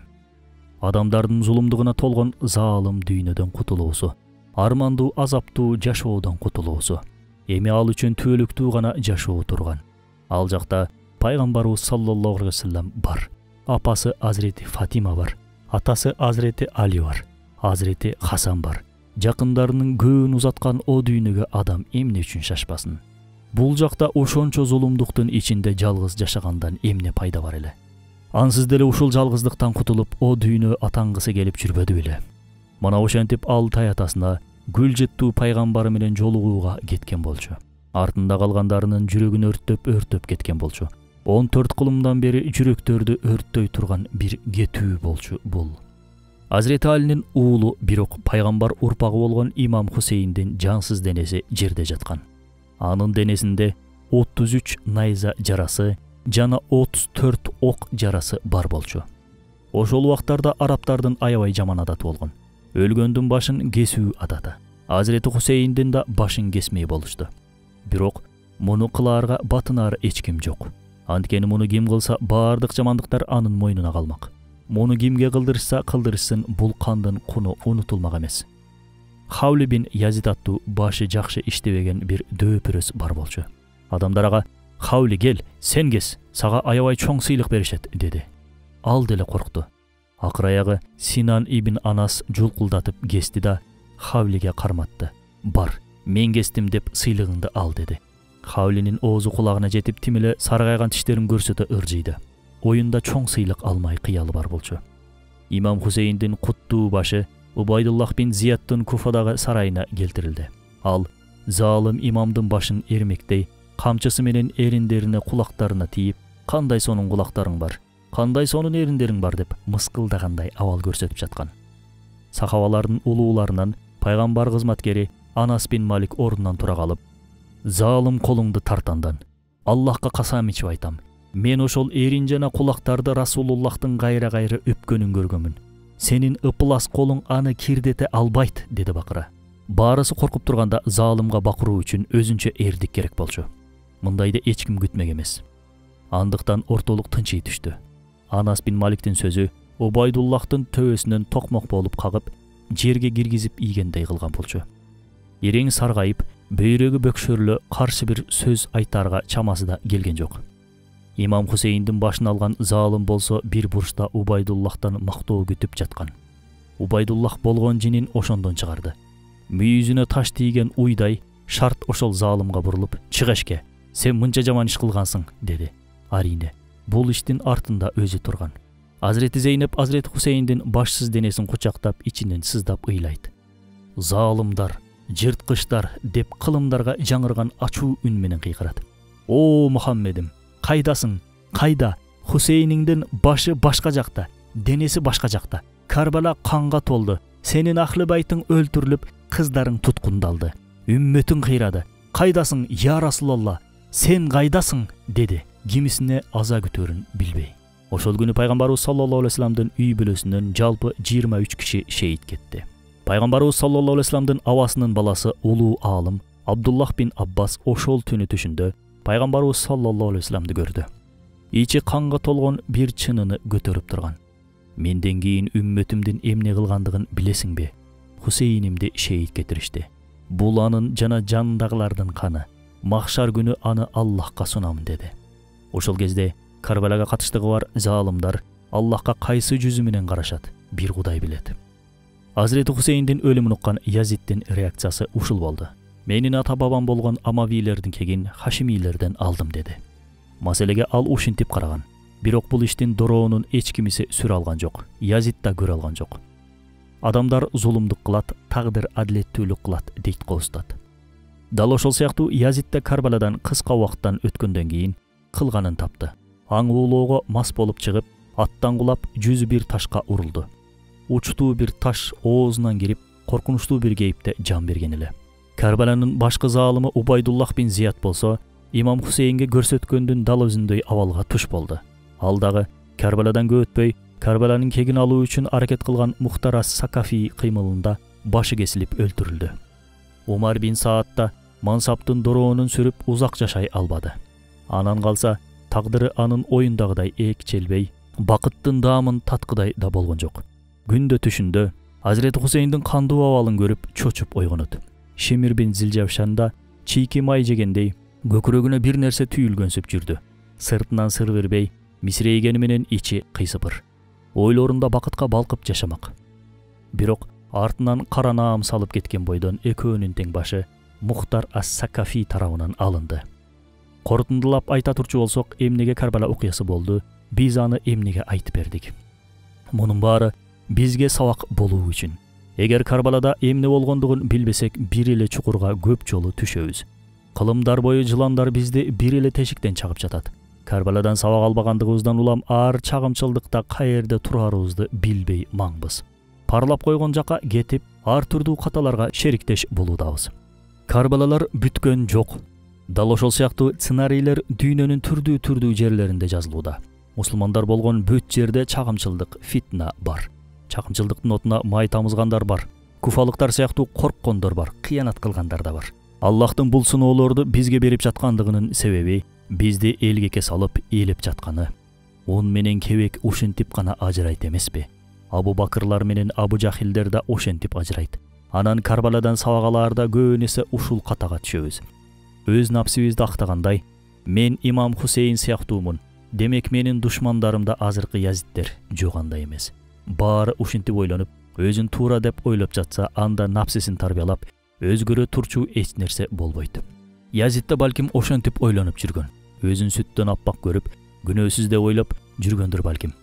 Адамдардын зулумдугуна толгон заалым дүйнөдөн кутулуусу, армандуу азаптуу жашоодон кутулуусу. Эми ал үчүн түбөлүктүү гана жашоо турган. Ал жакта пайгамбарыбыз саллаллаху алейхи вассалам бар. Апасы Азрети Фатима бар. Атасы Азрети Али бар. Азрети Хасан бар. Жакындарынын көбүн узаткан о дүйнөгө адам эмне үчүн шашпасын? Бул жакта ошончо зулумдуктун ичинде жалгыз жашагандан эмне пайда бар эле? Ансыз деле ушул жалгыздыктан кутулуп, о дүйнө атаңгысы келип жүрбөдү беле? Мына ошентип ал таятасына гүл жыттуу пайгамбары менен жолугууга кеткен болчу. Артында калгандарынын жүрөгүн өрттөп кеткен болчу. 14 кылымдан бери жүрөктөрдү өрттөй турган бир кетүү болчу бул. Азрети Алинин уулу, бирок пайгамбар урпагы болгон имам Хусейндин жансыз денеси жерде жаткан. Анын денесинде 33 найза жарасы жана 34 ок жарасы бар болчу. Ошол убактарда арабтардын аябай жаман адаты болгон. Өлгөндүн башын кесүү адаты. Азрети Хусейндин да башын кесмей болушту. Бирок муну кылаарга батынаар эч ким жок. Анткени муну ким кылса, баардык жамандыктар анын мойнуна калмак. Муну кимге кылдырышса кылдырышсын, бул кандын куну унутулмак эмес. Хавли бин Язид аттуу башы жакшы иштебеген бир дөпүрөс бар болчу. Адамдар ага: "Хавли кел, сен кес, сага аябай чоң сыйлык беришет" деди. Ал деле коркту. Акыр аягы Синан ибн Анас жулкулдатып кести да Хавлиге карматты. "Бар, мен кестим" деп сыйлыгыңды ал деди. Хавлинин оозу кулагына жетип, тимиле саргайган тиштерин көрсөтө ыржыйды. Оюнда чоң сыйлык алмай кыялы бар болчу. Имам Хусейндин куттуу башы Убайдуллах бин Зияттын Куфадагы сарайына келтирилди. Ал залым имамдын башын эрмектей, камчысы менен эриндерине кулактарына тийип, "Кандай сонун кулактарың бар, кандай сонун эриндериң бар" деп мыскылдагандай абал көрсөтүп жаткан. Сахабалардын улууларынан пайгамбар кызматкери Анас бин Малик ордунан тура калып: "Залым колуңду тарт андан. Аллахка касам ичип айтам. Мен ошол эрин жана кулактарды Расулуллахтын кайра-кайра өпкөнүн көргөмүн. Сенин ыпылас колуң аны кирдете албайт" деди бакыра. Баарысы коркуп турганда залымга бакыруу үчүн өзүнчө эрдик керек болчу. Мындайды эч ким күтмек эмес. Андыктан ортолук тынчый түштү. Анас бин Маликтин сөзү Убайдуллахтын төбөсүнөн токмок болуп кагып, жерге киргизип ийгендей кылган болчу. Ирең саргайып, бөйрөгү бөкшөрлө каршы бир сөз айтарга чамасы да келген жок. Имам Хусейндин башын алган залым болсо бир бурчта Убайдуллахтан мактоо күтүп жаткан. Убайдуллах болгон жинин ошондон чыгарды. Мүйүзүнө таш тийген уйдай шарт ошол залымга бурулуп: "Чыг эшке, сен мынча жаман иш кылгансың" деди. Арине, бул иштин артында өзү турган. Азрети Зейнеп Азрети Хусейндин башсыз денесин кучактап, ичинен сыздап ыйлайт. "Залымдар, жырткычтар" деп кылымдарга жаңырган ачуу үн менен кыйкырат. "О Мухаммедим, кайдасың? Кайда? Хусейниңдин башы башка жакта, денеси башка жакта. Карбала канга толду. Сенин ахлы байтың өлтүрүлүп, кыздарың туткундалды. Үммөтүң кыйрады. Кайдасың, я Расулалла? Сен кайдасың?" деди, кимисине аза күтөрүн билбей. Ошол күнү пайгамбарыбыз саллаллаху алейхи вассаламдын үй бүлөсүнөн жалпы 23 киши шейит кетти. Пайгамбарыбыз саллаллаху алейхи вассаламдын абасынын баласы улуу аалым Абдуллах бин Аббас ошол түнү түшүндө пайгамбарыбыз саллаллаху алейхи вассаламды көрдү. Ичи канга толгон бир чыныны көтөрүп турган. "Менден кийин үммөтүмдүн эмне кылгандыгын билесиңби? Хусейнимди шейит кетиришти. Бул анын жана жанындагылардын каны. Махшар күнү аны Аллахка сунамын" деди. Ошол кезде Карбалага катыштыгы бар залымдар Аллахка кайсы жүзү менен карашат, бир Кудай билет. Азрети Хусейндин өлүмүн уккан Язиддин реакциясы ушул болду. "Менин ата бабам болгон Амавилердин кегин Хашимилерден алдым" деди. Маселеге ал ушинтип караган. Бирок бул иштин дороонун эч кимиси сүрө алган жок. Язид да көрө алган жок. Адамдар зулумдук кылат, тагдыр адилеттүүлүк кылат дейт го устат. Дал ошол сыяктуу Язид да Карбаладан кыска убакыттан өткөндөн кийин кылганын тапты. Аң уулоого мас болуп чыгып, аттан кулап, жүзү бир ташка урулду. Учтуу бир таш оозунан кирип, коркунучтуу бир кейипте жан берген эле. Карбаланын башкы залымы Убайдуллах бин Зият болсо, имам Хусейнге көрсөткөндүн дал өзүндөй абалга туш болду. Ал дагы Карбаладан көп өтпөй, Карбаланын кегин алуу үчүн аракет кылган Мухтар Сакафи кыймылында башы кесилип өлтүрүлдү. Умар бин Саад да мансаптын дороонун сүрүп узак жашай албады. Анан калса, тагдыры анын оюндагыдай ээк челбей, бакыттын даамын таткыдай да болгон жок. Күндө түшүндө Азирети Хусейндин кандуу абалын көрүп чочуп ойгонот. Шемир бин Зилжавшанда чийки май жегендей көкүрөгүнө бир нерсе түйүлгөнсүп жүрдү. Сыртынан сыр бербей, мисирейгени менен ичи кыйсыпыр. Ойлорунда бакытка балкып жашамак. Бирок артынан кара наам салып кеткен бойдон экөөнүн тең башы Мухтар ас-Сакафи тарабынан алынды. Корутундулап айта турчу болсок, эмнеге Карбала окуясы болду, биз аны эмнеге айтып бердик. Мунун баары бизге сабак болуу үчүн. Эгер Карбалада эмне болгондугун билбесек, бир эле чукурга көп жолу түшөбүз. Кылымдар бою жыландар бизди бир эле тешиктен чагып жатат. Карбаладан сабак албагандыгыбыздан улам ар чагымчылдыкта каерде турарыбызды билбей маңбыз. Парлап койгон жака кетип, ар түрдүү каталарга шериктеш болуудабыз. Карбалалар бүткөн жок. Дал ошол сыяктуу сценарийлер дүйнөнүн түрдүү жерлеринде жазылууда. Мусулмандар болгон бүт жерде чагымчылдык, фитна бар. Чагымчылдыктын отуна май тамызгандар бар. Куфалыктар сыяктуу корккондор бар, кыянат кылгандар да бар. Аллахтын бул сыноолорду бизге берип жаткандыгынын себеби бизди элгекке салып ээлеп жатканы. Он менен кебек ушинтип гана ажырайт эмеспи? Абу Бакырлар менен Абу Жахилдер да ошентип ажырайт. Анан Карбаладан сабак алаарда көп эсе ушул катага түшөбүз. Өз напсибизди актагандай, мен имам Хусейн сыяктуумун. Демек менин душмандарымда азыркы Язидтер жок андай эмес. Баары ушинтип ойлонуп, өзүн туура деп ойлоп жатса, анда напсисин тарбиялап, өзгөрө турчу эч нерсе болбойт. Язид да балким ошентип ойлонуп жүргөн. Өзүн сүттөн аппак көрүп, күнөөсүз деп ойлоп жүргөндүр балким.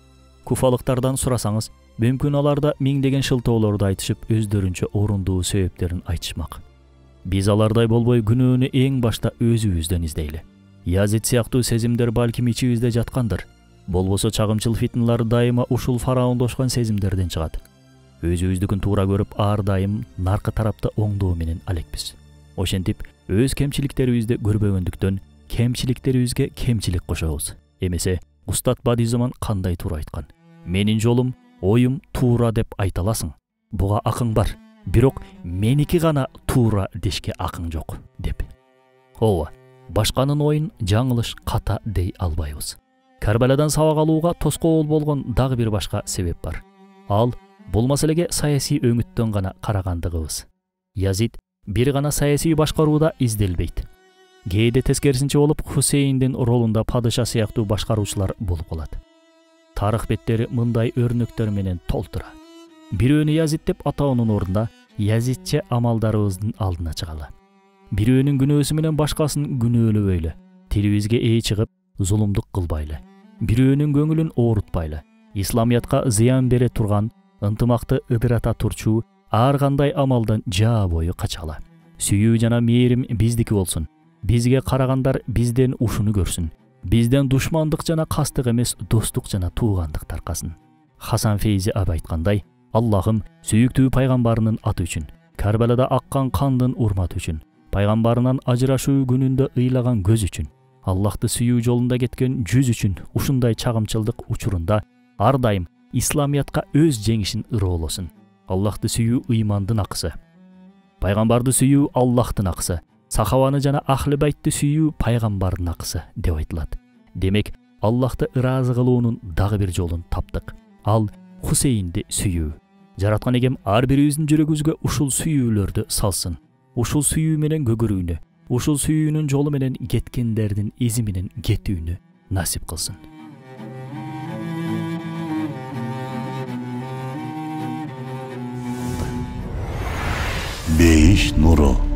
Куфалыктардан сурасаңыз, мүмкүн аларда миңдеген шылтоолорду айтышып, өздөрүнчө орундуу себептерин айтышмак. Биз алардай болбой күнөөнү эң башта өзүбүздөн издейли. Язид сыяктуу сезимдер балким ичибизде жаткандыр. Болбосо чагымчыл фитналар дайыма ушул фараондошкон сезимдерден чыгат. Өзүбүздүкүн туура көрүп, ар дайым наркы тарапта оңдоо менен алекпиз. Ошентип, өз кемчиликтерибизди көрбөгөндүктөн кемчиликтерибизге кемчилик кошобуз. Эмесе, Устат Бадизаман кандай туура айткан. Менин жолум, оюм туура деп айта аласың. Буга акың бар. Бирок меники гана туура дешке акың жок деп. Ооба, башканын оюн жаңылыш ката дей албайбыз. Карбаладан сабак алууга тоскоол болгон дагы бир башка себеп бар. Ал бул маселеге саясий өңүттөн гана карагандыгыбыз. Язид бир гана саясий башкарууда изделбейт. Кээде тескерисинче болуп, Хусейндин ролунда падыша сыяктуу башкаруучулар болуп калат. Тарых беттери мындай өрнөктөр менен толтура. Бирөөнү Язид деп атаунун ордуна Язидче амалдарыбыздын алдына чыгалы. Бирөөнүн күнөөсү менен башкасын күнөөлөбөйлү. Тилибизге ээ чыгып, зулумдук кылбайлы. Бирөөнүн көңүлүн оорутпайлы. Исламиятка зыян бере турган, ынтымакты ыдырата турчу ар кандай амалдан жаа бою качалы. Сүйүү жана мээрим биздики болсун. Бизге карагандар бизден ушуну көрсүн. Бизден душмандык жана кастык эмес, достук жана туугандык таркасын. Хасан Фейзи аба айткандай, Аллахым сүйүктүү пайгамбарынын аты үчүн, Карбалада аккан кандын урматы үчүн, пайгамбарынан ажырашуу күнүндө ыйлаган көз үчүн, Аллахты сүйүү жолунда кеткен жүз үчүн ушундай чагымчылдык учурунда ар дайым исламиятка өз жеңишин ыроолосун. Аллахты сүйүү ыймандын акысы. Пайгамбарды сүйүү Аллахтын акысы. Сахабаны жана ахли байтты сүйүү пайгамбардын акысы деп айтылат. Демек, Аллахты ыраазы кылуунун дагы бир жолун таптык. Ал Хусейнди сүйүү. Жараткан эгем ар бирибиздин жүрөгүбүзгө ушул сүйүүлөрдү салсын. Ушул сүйүү менен көгөрүүнү, ушул сүйүүнүн жолу менен кеткендердин изи менен кетүүнү насип кылсын. Бейиш нуру.